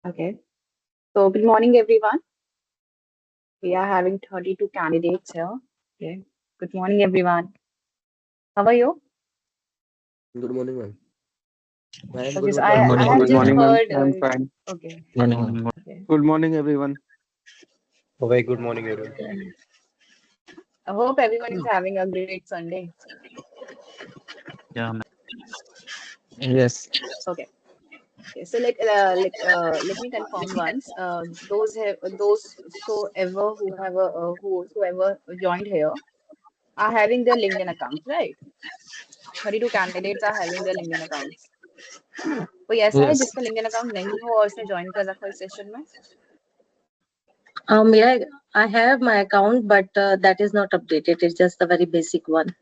Okay. So good morning, everyone. We are having 32 candidates here. Okay. Good morning, everyone. How are you? Good morning, ma'am. I am Okay. good. So What I about Good you? I morning. have Good just morning, ma'am. heard. I'm fine. Okay. Morning. Okay. Good morning, everyone. A very good morning, everyone. I hope everyone is having a great Sunday. Yeah, ma'am. Yes. Okay. Okay. So let me confirm once. Those so ever who have a whosoever joined here are having their LinkedIn accounts, right? 32 candidates are having their LinkedIn accounts. कोई ऐसा है Yes. जिसका LinkedIn account नहीं हो और उसने join कर रखा हो इस सेशन में? I have my account, but that is not updated. It's just the very basic one.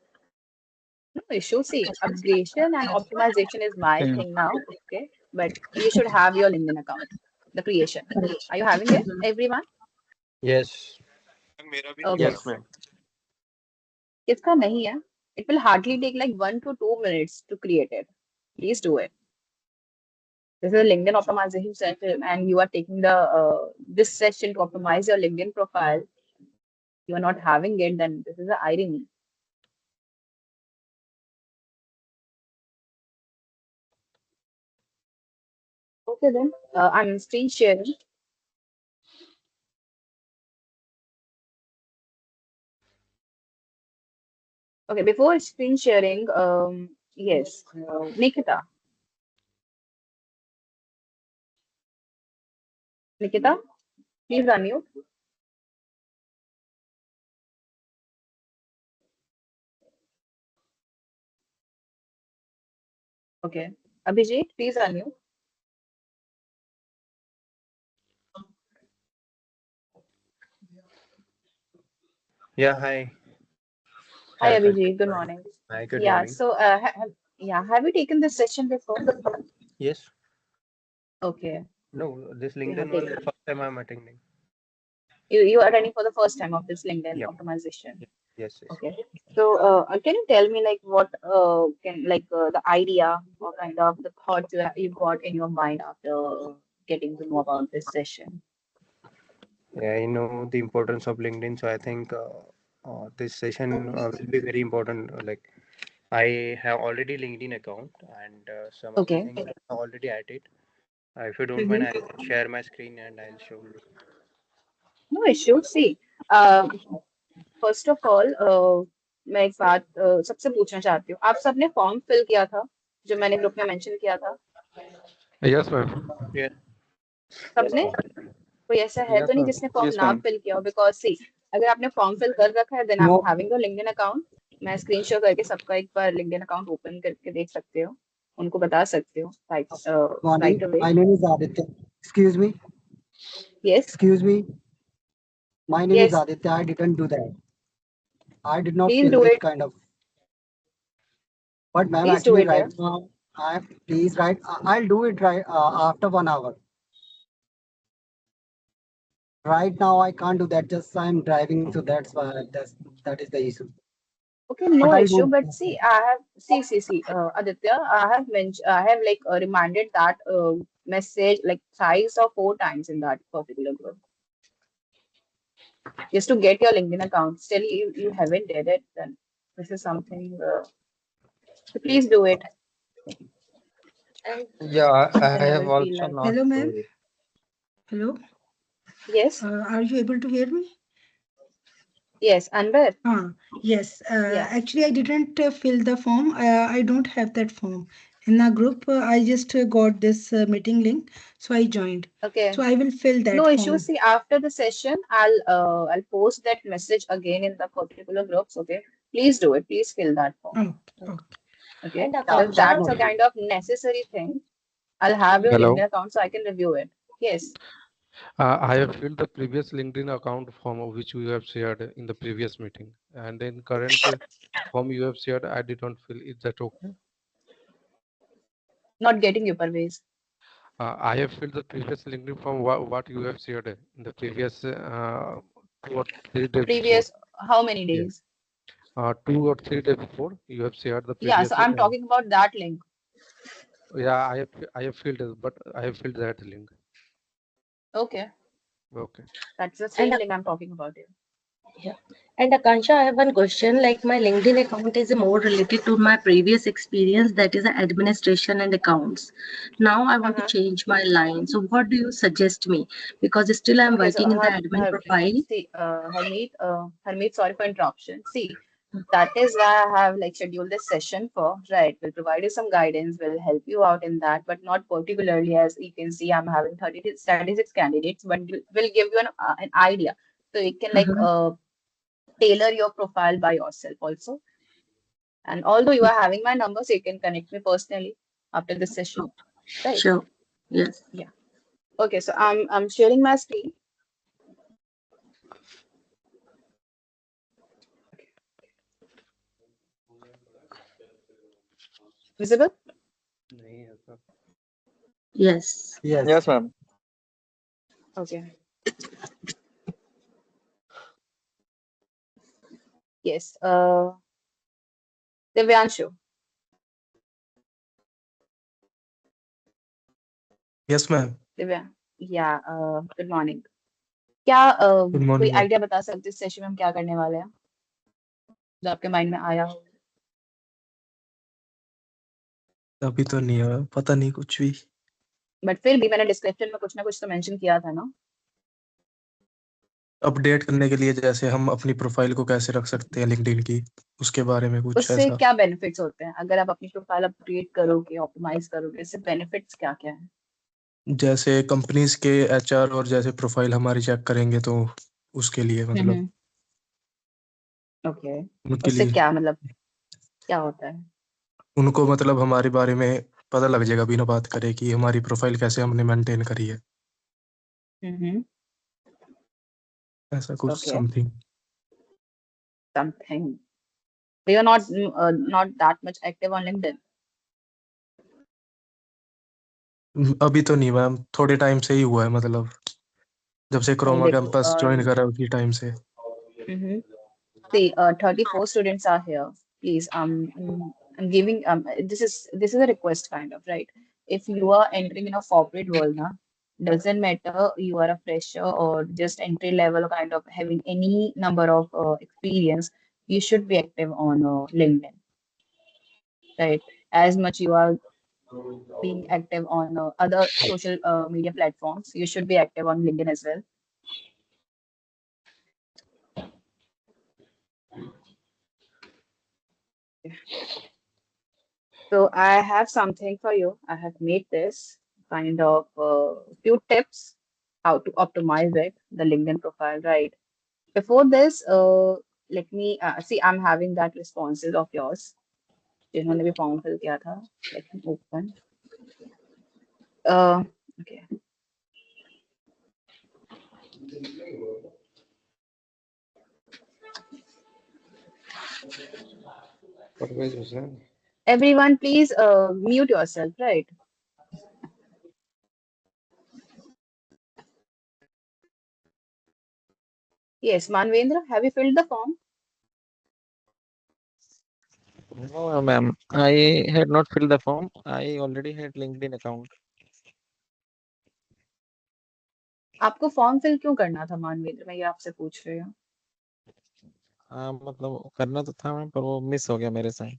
No issue. See, upgradation and optimization is my Okay. thing now. Okay. But you should have your LinkedIn account, the creation. Are you having it, everyone? Yes. Okay. Yes, ma'am. किसका नहीं है? It will hardly take like 1 to 2 minutes to create it. Please do it. This is a LinkedIn optimization session, and you are taking the this session to optimize your LinkedIn profile. You are not having it, then this is an irony. Okay, then I'm screen sharing. Okay, before screen sharing, yes, Nikita. Nikita, please unmute. Okay. Abhijit, please unmute. Yeah, hi. Hi, Have Abhijit. Good fine. morning. Hi, good Yeah. morning. So, have you taken this session before? Yes. Okay. No, this You have LinkedIn one, taken. first time I'm attending. You are running for the first time of this LinkedIn Yep. optimization. Yes, yes. Okay. So, can you tell me like what the idea or kind of the thoughts you got in your mind after getting to know about this session? Yeah, I know the importance of LinkedIn, so I think this session will be very important. Like, I have already LinkedIn account, and some of the Okay. things are already at it. If you don't mind, Mm-hmm. I'll share my screen and I'll show you. No issue. See, first of all मैं एक बात सबसे पूछना चाहती हूँ आप सबने form fill किया था जो मैंने ग्रुप में मेंशन किया था Yes, ma'am. Yeah. सबने कोई ऐसा है Yes, तो नहीं ma'am. जिसने फॉर्म Yes, ना ma'म. फिल किया हो बिकॉज सी अगर आपने फॉर्म फिल कर रखा है then I am No, having your LinkedIn account मैं स्क्रीनशॉट करके सबका एक बार लिंक्डइन अकाउंट ओपन करके देख सकते हो उनको बता सकते हो right Morning. Away My name is Aditya. Excuse me. Yes Excuse me. My name is yes Aditya. I didn't do that. I did not please fill do this it kind of. But ma'am, please do actually, it right now, I please write. I'll do it right after 1 hour. Right now, I can't do that. Just I'm driving, so that is the issue. Okay, no But I'll issue. do. But see, I have see, Aditya, I have like reminded that message like thrice or 4 times in that particular group just to get your LinkedIn account. Still, you haven't did it. Then this is something. So please do it. Yeah, I Then I have will feel also like not. Hello, ma'am. Hello. yes, Are you able to hear me? yes, Anwar. Yes. Yeah. Actually, I didn't fill the form. I don't have that form. In the group, I just got this meeting link, so I joined. Okay. So I will fill that No issue. form. See, after the session, I'll post that message again in the particular groups. Okay. Please do it. Please fill that form. Okay. Okay. Okay. Yeah, Because that's a definitely. kind of necessary thing. I'll have your Hello. LinkedIn account so I can review it. Yes. I have filled the previous LinkedIn account form of which you have shared in the previous meeting, and then current form you have shared, I did not fill. Is that okay? Not getting you, Parvez. I have filled the previous LinkedIn form what you have shared in the previous 2 or 3 days before. Previous, how many Yeah. days? 2 or 3 days before you have shared the Yeah, so previous. I'm talking about that link. Yeah, I have filled it, but I have filled that link. Okay, Okay. that's the same And link I'm talking about here. yeah. And Akansha, I have one question. Like my LinkedIn account is more related to my previous experience, that is administration and accounts. Now I want to change my line. So what do you suggest me? Because still I'm Okay, so working in the admin profile. see, Harmeet, sorry for interruption. See, that is why I have like scheduled this session for, right? We'll provide you some guidance, we'll help you out in that, but not particularly. As you can see, I'm having 36 candidates, but we'll give you an idea. So you can like tailor your profile by yourself also. And although you are having my number, so you can connect me personally after this session, right? Sure. Yes. Yeah. Okay, so I'm sharing my screen. Visible? Yes. Yes. Yes, ma'am. Okay. Yes. Divyanshu. Yes, ma'am. Divya या good morning क्या Good कोई morning, ma'am. Idea बता सकते इस session में हम क्या करने वाले हैं जो आपके माइंड में आया हो अभी तो नहीं है, पता नहीं कुछ भी। बट फिर भी मैंने डिस्क्रिप्शन में कुछ ना कुछ तो मेंशन किया था ना अपडेट करने के लिए जैसे हम अपनी प्रोफाइल को कैसे रख सकते हैं लिंक्डइन की, उसके बारे में कुछ उससे ऐसा। क्या बेनिफिट्स होते हैं अगर आप अपनी प्रोफाइल अपडेट करोगे ऑप्टिमाइज करोगे इससे बेनिफिट्स क्या क्या है जैसे कंपनीज के एचआर और जैसे प्रोफाइल हमारी चेक करेंगे तो उसके लिए मतलब ओके उनके उससे लिए क्या मतलब क्या होता है उनको मतलब हमारे बारे में पता लग जाएगा बिना बात करे कि हमारी प्रोफाइल कैसे हमने मेंटेन करी है, ऐसा कुछ okay something. Something you are not that much active on LinkedIn अभी तो नहीं मैम, थोड़े टाइम से ही हुआ है, मतलब जब से नहीं क्रोमा देखो कैंपस ज्वाइन करा उसी टाइम से। See, 34 students are here. Please, I'm giving this is a request kind of, right? If you are entering in a corporate world, na, doesn't matter you are a fresher or just entry level kind of having any number of experience, you should be active on LinkedIn, right? As much you are being active on other social media platforms, you should be active on LinkedIn as well. So I have something for you. I have made this kind of few tips how to optimize it, the LinkedIn profile, right? Before this, let me see. I'm having that responses of yours. जिन्होंने भी form fill किया था. Let me open. Okay. Parvez Hussain. Everyone, please mute yourself, right? Yes, Manvendra, have you filled the form? No, ma'am. I had not filled the form. I already had LinkedIn account. आपको form fill क्यों करना था मानवेंद्र मैं ये आपसे पूछ रही हूँ हाँ, मतलब करना तो था मैम, पर वो मिस हो गया मेरे से।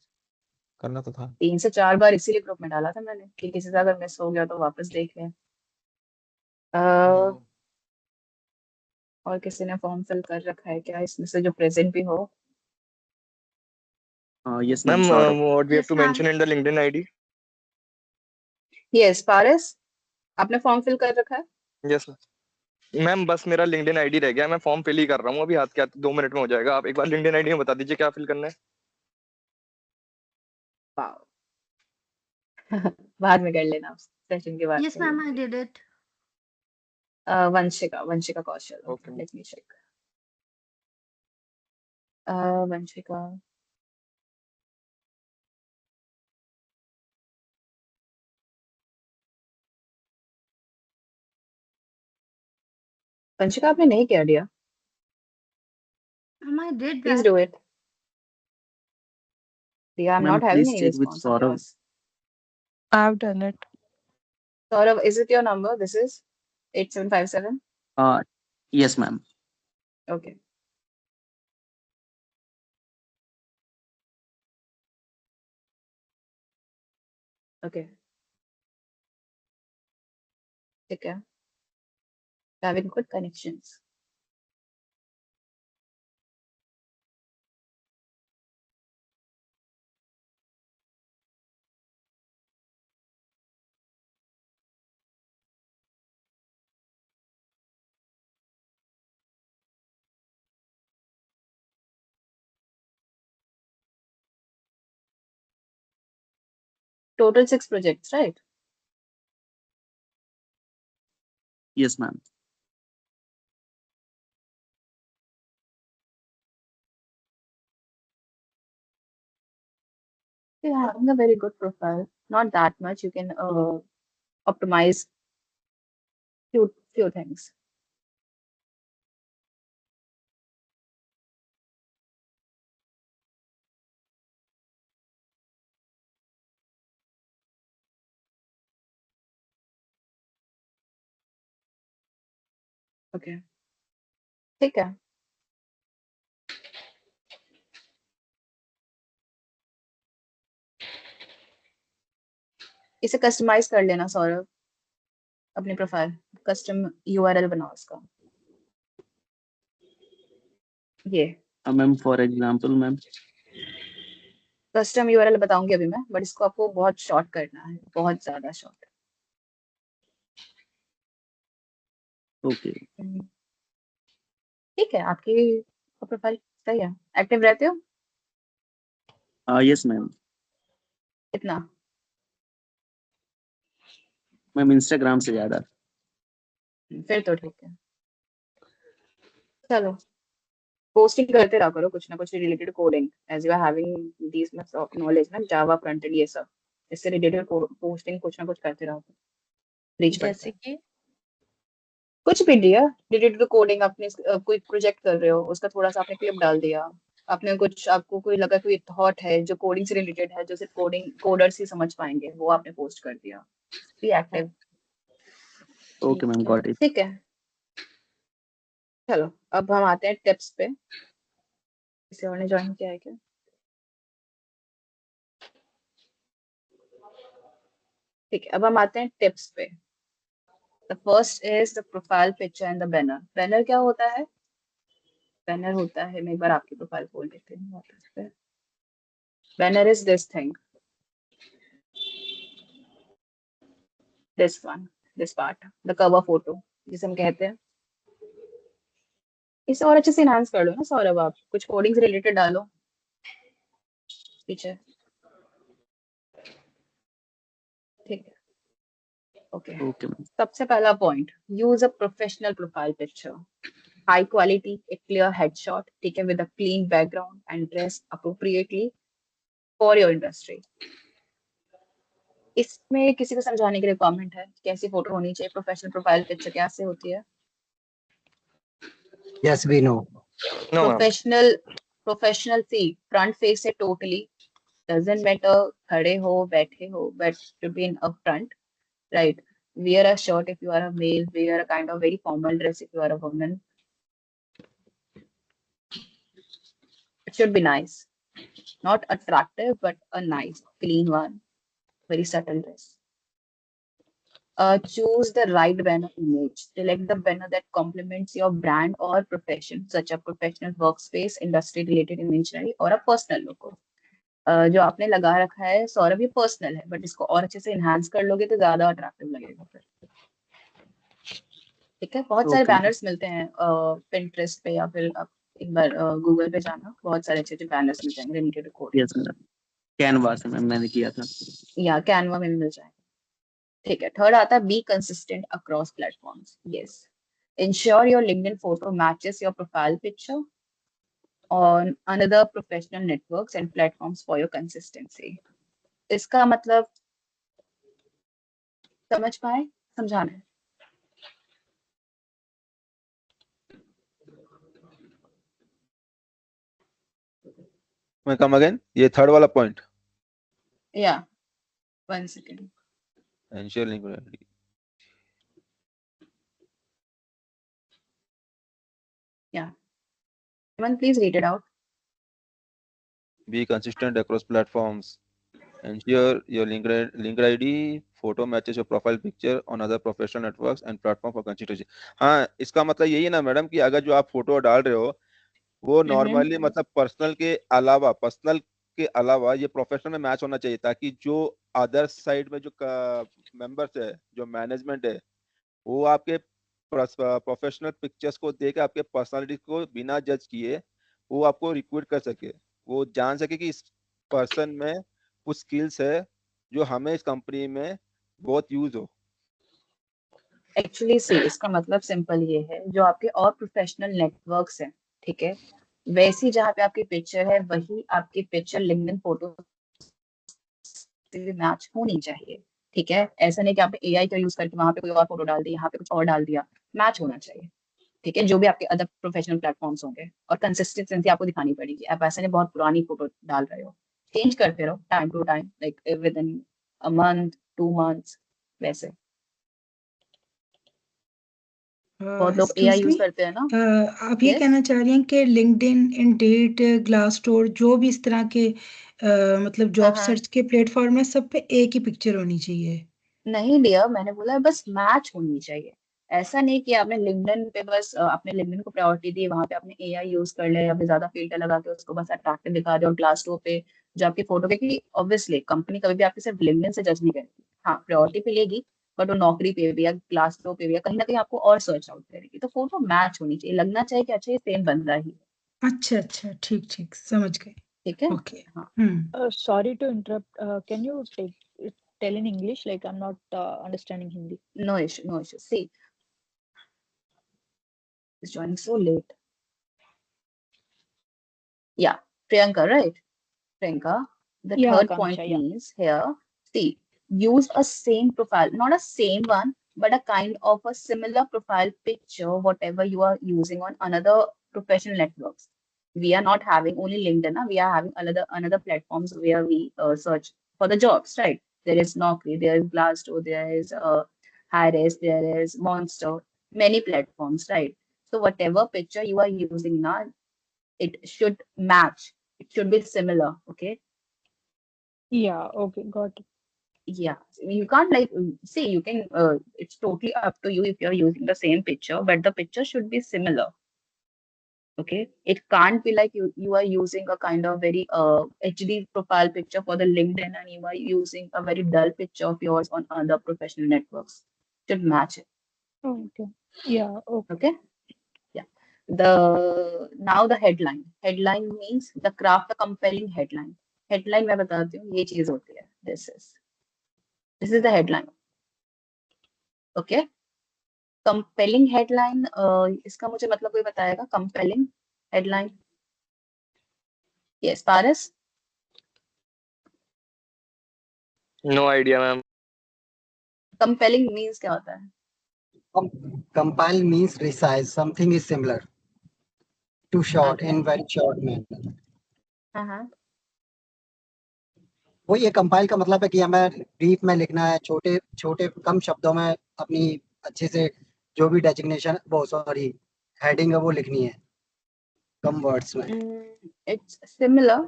करना तो था। 3 से 4 बार इसीलिए ग्रुप में डाला था मैंने कि किसी से अगर मिस हो गया तो वापस देख लें और किसी ने फॉर्म फिल कर रखा है क्या इसमें से जो प्रेजेंट भी हो Yes, Ma'am, ma'am. Saurabh. what we have Yes, to ma'am. mention in the LinkedIn ID? Yes Paras आपने फॉर्म फिल कर रखा है Yes, मैम बस मेरा LinkedIn ID रह गया, मैं फॉर्म फिल ही कर रहा हूँ अभी, हाथ के हाथ 2 मिनट में हो जाएगा। आप एक बार LinkedIn ID में बता दीजिए क्या फिल करना है। वाओ बाद में कर लेना सेशन के बाद Yes, ma'am, I did it. Vanshika Kaushal Okay. Let me check Vanshika Vanshika आपने नहीं किया दिया Ma'am, I did please that. Do it दिया I am Ma'am, not having please any check with response of Saurabh. Yours I've done it. Saurav, is it your number? This is 8757? Yes, ma'am. Okay. Okay. ठीक है. Having good connections. Total 6 projects, right? Yes, ma'am. You're having a very good profile. Not that much. You can optimize few things. Okay. ठीक है. इसे customise कर लेना सौरभ, अपनी profile. Custom URL बनाओ इसका. ये Ma'am, for example, ma'am. Custom URL बताऊंगी अभी मैं, बट इसको आपको बहुत शॉर्ट करना है, बहुत ज्यादा शॉर्ट. Okay. ठीक है. आपकी प्रोफाइल सही है. एक्टिव रहते हो? Yes, ma'am. कितना? मैम Instagram से ज्यादा. फिर तो ठीक है. चलो, पोस्टिंग करते रहा करो कुछ ना कुछ related coding, as you are having this much of knowledge ना, जावा फ्रंट एंड ये सब. इससे रिलेटेड पोस्टिंग कुछ ना कुछ करते रहो. रीच बढ़ता जैसे है. कि कुछ भी दिया रिलेटेड टू कोडिंग. आपने कोई प्रोजेक्ट कर रहे हो, उसका थोड़ा सा आपने क्लिप डाल दिया. आपने कुछ, आपको कोई लगा कोई थॉट है जो कोडिंग से रिलेटेड है, जो सिर्फ कोडर्स ही समझ पाएंगे, वो आपने पोस्ट कर दिया. Be active. Okay, ma'am. Got it. ठीक है. चलो, अब हम आते हैं टिप्स पे. किसी और ने ज्वाइन किया है क्या? ठीक है, अब हम आते हैं टिप्स पे. The first is the profile picture and the banner. Banner क्या होता है? बैनर होता है, मैं एक बार आपकी प्रोफाइल खोल लेती हूँ वापस पे. Banner is this thing, this one, this part, the cover photo जिसे हम कहते हैं. इसे और अच्छे से इनहांस कर लो ना सौरभ. आप कुछ कोडिंग से रिलेटेड डालो पीछे. ठीक है. ओके. Okay, ma'am. सबसे पहला point, use a professional profile picture. High quality, A clear headshot taken with a clean background and dressed appropriately for your industry. इसमें किसी को समझाने के लिए कमेंट है कैसी फोटो होनी चाहिए? प्रोफेशनल प्रोफाइल पिक्चर कैसे होती है? Yes, we know. No ma'am. Professional see front face है टोटली. डजंट मैटर खड़े हो बैठे हो, but should be in a front, right? Wear a shirt if you are a male. Wear a kind of very formal dress if you are a woman. It should be nice, not attractive, but a nice, clean one. Very subtle dress. Choose the right banner image. Select the banner that complements your brand or profession, such as professional workspace, industry-related imagery, or a personal logo. जो आपने लगा रखा है सौरभ, ये personal है, but इसको और अच्छे से इनहांस कर लोगे तो ज्यादा अट्रैक्टिव लगेगा फिर. ठीक है. बहुत सारे Okay, ma'am. बैनर्स मिलते हैं पिंटरेस्ट पे, या फिर आप एक बार गूगल पे जाना, बहुत सारे अच्छे अच्छे बैनर्स मिल जाएंगे related to coding. Yes, ma'am. Canva से मैम मैंने किया था. या कैनवा में भी मिल जाएगा. ठीक है. थर्ड आता है be consistent across platforms. Yes, ensure your LinkedIn photo matches your profile picture on another professional networks and platforms for your consistency. इसका मतलब समझ पाए? समझाना है. मैं कम अगेन, ये थर्ड वाला पॉइंट. या 1 second. Ensure link. Someone please read it out. Be consistent across platforms. Ensure your link ID photo matches your profile picture on other professional networks and platform for consistency. हाँ, इसका मतलब यही है ना madam कि अगर जो आप फोटो डाल रहे हो वो नॉर्मली मतलब पर्सनल के अलावा ये प्रोफेशनल में मैच होना चाहिए, ताकि जो अदर साइड में जो मेंबर्स है, जो मैनेजमेंट है, वो आपके प्रोफेशनल पिक्चर्स को देख के आपके पर्सनालिटी को बिना जज किए वो आपको रिक्रूट कर सके, वो जान सके कि इस पर्सन में कुछ स्किल्स है जो हमें इस कंपनी में बहुत यूज हो। एक्चुअली सी इसका मतलब सिंपल ये है, जो आपके और प्रोफेशनल नेटवर्क्स हैं, ठीक है, वैसी जहाँ पे आपकी पिक्चर है वही आपकी पिक्चर लिंक्डइन फोटो से भी मैच होनी चाहिए, ठीक है। ऐसा नहीं कि आपने एआई का यूज करके वहां पे कोई और फोटो डाल दी, यहाँ पे कुछ और डाल दिया, मैच होना चाहिए, ठीक है, जो भी आपके अदर प्रोफेशनल प्लेटफॉर्म्स होंगे। और कंसिस्टेंसी आपको दिखानी पड़ेगी, आप ऐसे नहीं बहुत पुरानी फोटो डाल रहे हो, चेंज करते रहो time to time, like with in a month 2 months वैसे। बहुत लोग एआई एक्सक्यूज यूज मी, करते हैं ना। आप ये Yes? कहना चाह रही हैं कि लिंक्डइन, इंडीड, ग्लासडोर, जो भी इस तरह के मतलब जॉब हाँ सर्च के प्लेटफॉर्म है, सब पे एक ही पिक्चर होनी चाहिए? नहीं डियर, मैंने बोला बस मैच होनी चाहिए। ऐसा नहीं कि आपने लिंक्डइन पे बस आपने लिंक्डइन को प्रायोरिटी दी, वहां पे आपने एआई यूज कर लिया या फिर ज्यादा फिल्टर लगा के उसको बस अट्रैक्टिव दिखा दिया, और ग्लासडोर पे जो आपकी फोटो, क्योंकि ऑब्वियसली कंपनी कभी भी आपके सिर्फ लिंक्डइन से जज नहीं करती, हाँ प्रायोरिटी पे लेगी, बट वो नौकरी पे भी या ग्लासडोर पे भी या कहीं ना कहीं आपको और सर्च आउट करेगी। तो फोटो मैच होनी चाहिए, लगना चाहिए कि अच्छा ये सेम बंदा ही है। अच्छा अच्छा, ठीक ठीक, समझ गए। ठीक है। ओके। हाँ Sorry to interrupt. Can you tell in English? Like I'm not understanding Hindi. No issue no issue. She is joining so late. Yeah, Priyanka, right? Priyanka, the Yeah, third point Akanksha, yeah. means here, see, use a same profile, not a same one, but a kind of a similar profile picture, whatever you are using on another professional networks. We are not having only LinkedIn, we are having another platforms where we search for the jobs, right? There is Naukri, there is Glassdoor, there is Hiris, there is Monster, many platforms, right? So whatever picture you are using now, it should match, it should be similar, okay? Yeah, okay, got it. Yeah, you can't like see, you can it's totally up to you if you're using the same picture, but the picture should be similar, okay? It can't be like you are using a kind of very HD profile picture for the LinkedIn and you are using a very dull picture of yours on other professional networks. Should match it. Okay. Yeah, okay. Okay. Yeah. Now the headline. Headline means the craft a compelling headline. Headline मैं बताती हूँ, ये चीज होती है. This is the headline. Okay. Compelling headline, इसका मुझे मतलब कोई बताएगा? Compelling headline. Yes, Paris. No idea, ma'am. Compelling means क्या होता है? Compile means resize. Something is similar. Too short, Okay. in very short manner. हाँ वो ये कंपाइल का मतलब है कि हमें ब्रीफ में लिखना है, छोटे छोटे कम शब्दों में अपनी अच्छे से जो भी डेजिग्नेशन, वो सॉरी हेडिंग है वो लिखनी है कम वर्ड्स में। It's similar,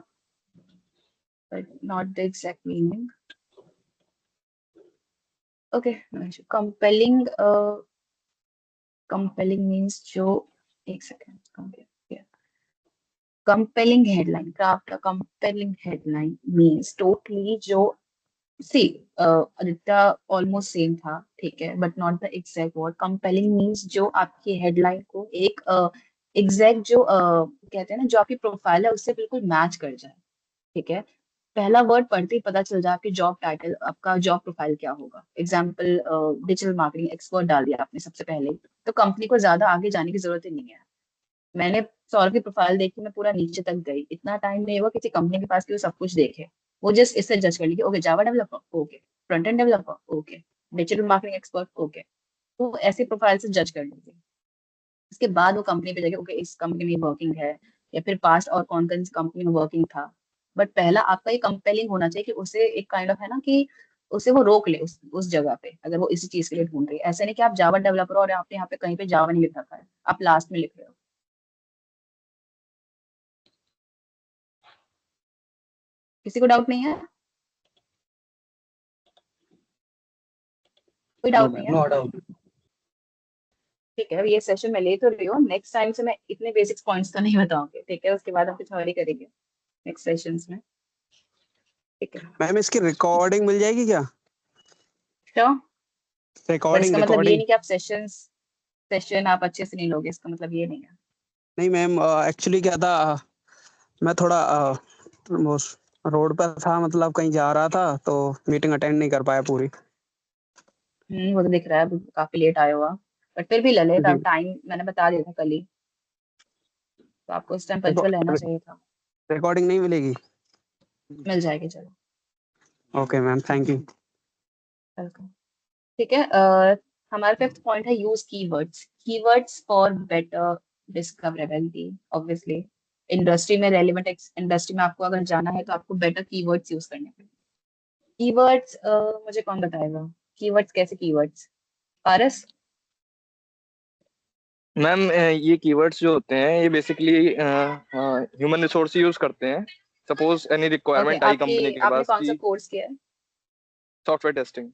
but not the exact meaning. Okay. Compelling, compelling means जो, एक second, compelling headline, craft a compelling headline means totally जो, see, Aditya almost same था, ठीक है, but not the exact word. Compelling means जो आपकी headline को एक exact जो कहते हैं ना, जो आपकी प्रोफाइल है उससे बिल्कुल मैच कर जाए, ठीक है। पहला वर्ड पढ़ते ही पता चल जाए आपकी जॉब टाइटल, आपका जॉब प्रोफाइल क्या होगा। एग्जाम्पल, डिजिटल मार्केटिंग एक्सपर्ट डाल दिया आपने सबसे पहले, तो कंपनी को ज्यादा आगे जाने की जरूरत ही नहीं है। मैंने सौरभ की प्रोफाइल देखी, मैं पूरा नीचे तक गई, इतना टाइम नहीं हुआ किसी कंपनी के पास कि वो सब कुछ देखे। वो जस्ट इससे जज कर ली कि okay Java developer, okay front end developer, okay digital marketing expert, okay. तो ऐसी प्रोफाइल से जज कर लीजिए। उसके बाद वो कंपनी पे जाके ओके इस कंपनी में वर्किंग है, या फिर पास्ट और कौन कौन सी कंपनी में वर्किंग था। बट पहला आपका ये कंपेलिंग होना चाहिए कि उसे एक काइंड ऑफ है ना कि उसे वो रोक ले उस जगह पे, अगर वो इसी चीज के लिए ढूंढ रही है। ऐसे नहीं कि आप जावा डेवलपर और आपने यहाँ पे कहीं पे जावा नहीं लिख रखा है, आप लास्ट में लिख रहे हो। किसी को डाउट नहीं है? कोई डाउट नहीं है? No doubt. ठीक है, ये सेशन मैं ले तो रही हूँ, नेक्स्ट टाइम से मैं इतने बेसिक्स पॉइंट्स तो नहीं बताऊंगी, ठीक है? उसके बाद हम कुछ और ही करेंगे नेक्स्ट सेशंस में, ठीक है? मैम इसकी रिकॉर्डिंग मिल जाएगी क्या? श्योर, पर रिकॉर्डिंग इसका मतलब ये रिकॉर्डिंग नहीं कि आप सेशन आप अच्छे से नहीं लोगे, इसका मतलब ये नहीं है। नहीं मैम, एक्चुअली क्या था, मैं थोड़ा वो रोड पर था, मतलब कहीं जा रहा था, तो मीटिंग अटेंड नहीं कर पाया पूरी। वो तो दिख रहा है, काफी लेट आए हुआ, बट फिर भी ललित, जी। आप टाइम मैंने बता दिया था कल ही, तो आपको उस टाइम पंचुअल रहना चाहिए था। रिकॉर्डिंग नहीं मिलेगी? मिल जाएगी, चलो। Okay ma'am, thank you. Welcome. ठीक है, हमारा फिफ्थ पॉइंट है use keywords. Keywords for better discoverability. Obviously industry में रेलेवेंट इंडस्ट्री में आपको अगर जाना है तो आपको बेटर कीवर्ड्स यूज करने पड़ेंगे। कीवर्ड्स मुझे कौन बताएगा कीवर्ड्स कैसे? कीवर्ड्स पारस? मैम ये कीवर्ड्स जो होते हैं ये बेसिकली ह्यूमन रिसोर्स यूज करते हैं। सपोज एनी ओके, रिक्वायरमेंट आई कंपनी के आपने पास कौन सा की कोर्स किया है? Software testing.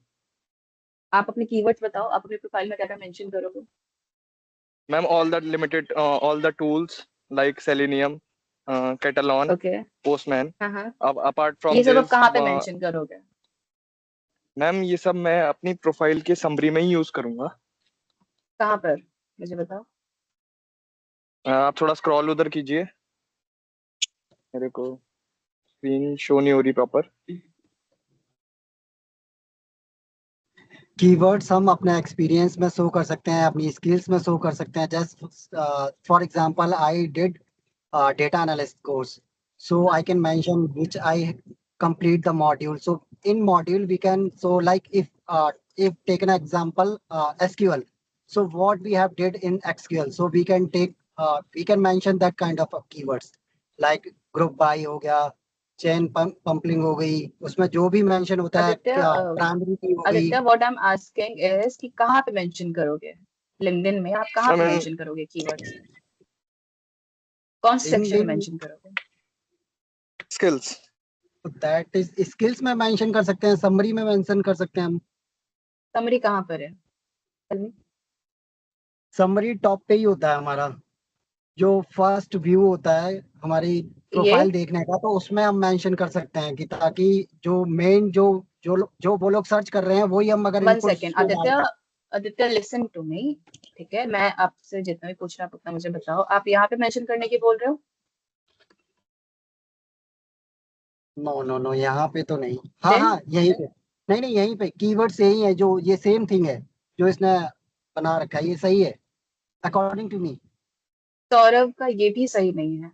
आप अपने कीवर्ड्स बताओ, आप अपने प्रोफाइल में क्या क्या मेंशन करोगे? Ma'am all the tools like Selenium, Katalon, okay, Postman. हाँ, अब अपार्ट फ्रॉम ये सब आप दिस कहाँ पे मेंशन करोगे? मैम ये सब मैं अपनी प्रोफाइल के समरी में ही यूज करूंगा। कहाँ पर मुझे बताओ। आप थोड़ा स्क्रॉल उधर कीजिए, मेरे को स्क्रीन शो नहीं हो रही प्रॉपर। कीवर्ड्स हम अपने एक्सपीरियंस में शो कर सकते हैं, अपनी स्किल्स में शो कर सकते हैं। Just for example I did data analyst course, so I can mention which I complete the module. So in module we can, so like if take an example, SQL, so what we have did in SQL, so we can take we can mention that kind of keywords like group by हो गया, chain पंपलिंग हो गई, उसमें जो भी mention होता है, Aditya, primary की हो गई। Aditya what I am asking is कि कहाँ पे मेंशन करोगे? लिंक्डइन में आप कहाँ पे मेंशन करोगे कीवर्ड्स? कौन से सेक्शन में मेंशन करोगे? स्किल्स। दैट इज स्किल्स में मेंशन कर सकते हैं, समरी में मेंशन कर सकते हैं हम। समरी कहाँ पर है? समरी टॉप पे ही होता है हमारा, जो फर्स्ट व्यू होता है हमारी प्रोफाइल देखने का, तो उसमें हम मेंशन कर सकते हैं कि ताकि जो मेन जो वो लोग सर्च कर रहे हैं वही हम अगर one input second, Aditya listen to me, ठीक है? मैं आपसे जितना भी पूछ रहा हूँ उतना मुझे बताओ। आप यहाँ पे मेंशन करने की बोल रहे हो? नो यहाँ पे तो नहीं। हाँ यहीं पे, नहीं यहीं पे कीवर्ड्स यही है, जो ये सेम थिंग है जो इसने बना रखा है, ये सही है अकॉर्डिंग टू मी। सौरभ का ये भी सही नहीं है।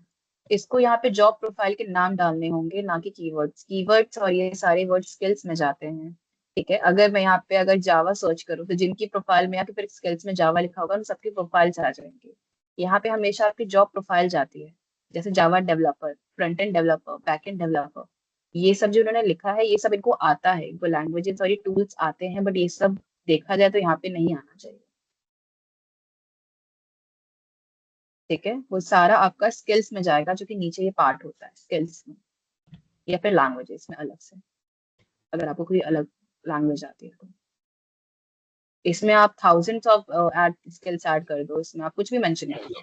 इसको यहाँ पे जॉब प्रोफाइल के नाम डालने होंगे, ना कि कीवर्ड्स। कीवर्ड्स और ये सारे वर्ड स्किल्स में जाते हैं, ठीक है? अगर मैं यहाँ पे अगर जावा सर्च करूँ तो जिनकी प्रोफाइल में या तो फिर स्किल्स में जावा लिखा होगा उन सबकी प्रोफाइल्स आ जाएंगे। यहाँ पे हमेशा आपकी जॉब प्रोफाइल जाती है, जैसे Java developer, front end developer, back end developer, ये सब जो उन्होंने लिखा है ये सब इनको आता है, इनको लैंग्वेजेस और ये टूल्स आते हैं, बट ये सब देखा जाए तो यहाँ पे नहीं आना चाहिए, ठीक है? वो सारा आपका स्किल्स में जाएगा, जो कि नीचे ये पार्ट होता है स्किल्स में, या फिर लैंग्वेजेस में अलग से, अगर आपको कोई अलग लैंग्वेज आती है तो। इसमें आप thousands of add skills add कर दो, इसमें आप कुछ भी मेंशन कर दो,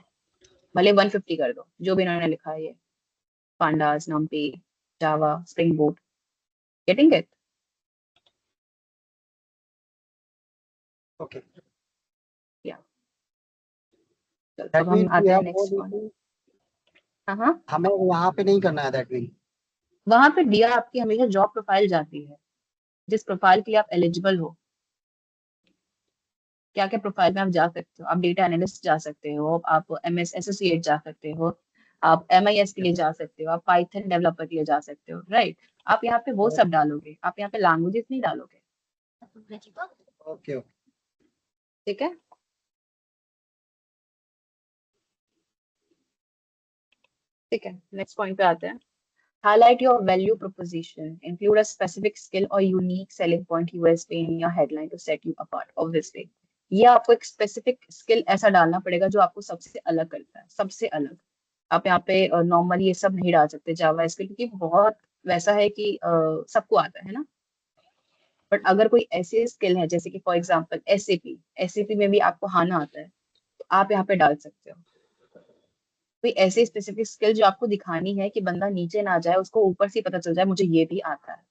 भले 150 कर दो, जो भी इन्होंने लिखा है, ये pandas, NumPy, Java, Spring Boot, getting it? Okay, या चलो दैट अब हम मींस वी आते हैं हैव नेक्स्ट मोर। वन। हाँ, हमें वहाँ पे नहीं करना है, दैट मीन वहां पे दिया आपकी हमेशा जॉब प्रोफाइल जाती है, जिस प्रोफाइल के लिए आप एलिजिबल हो। क्या क्या प्रोफाइल में आप जा सकते हो? आप डेटा एनालिस्ट जा सकते हो, आप MS एसोसिएट जा सकते हो, आप MIS के लिए जा सकते हो, आप पाइथन डेवलपर के लिए जा सकते हो, राइट? आप यहाँ पे वो सब डालोगे, आप यहाँ पे लैंग्वेजेस नहीं डालोगे, ओके। ठीक है? ठीक है, नेक्स्ट पॉइंट पे आते हैं। Highlight your value proposition. Include a specific skill or unique selling point USP in your headline to set you apart. Obviously, ये आपको एक स्पेसिफिक स्किल ऐसा डालना पड़ेगा जो आपको सबसे अलग करता है, सबसे अलग। आप यहाँ पे नॉर्मली ये सब नहीं डाल सकते जावा स्किल, क्योंकि बहुत वैसा है कि सबको आता है ना, बट अगर कोई ऐसी स्किल है जैसे कि फॉर एग्जांपल एसएपी में भी आपको आना आता है, तो आप यहाँ पे डाल सकते हो कोई ऐसी स्पेसिफिक स्किल जो आपको दिखानी है कि बंदा नीचे ना जाए, उसको ऊपर से ही पता चल जाए मुझे ये भी आता है।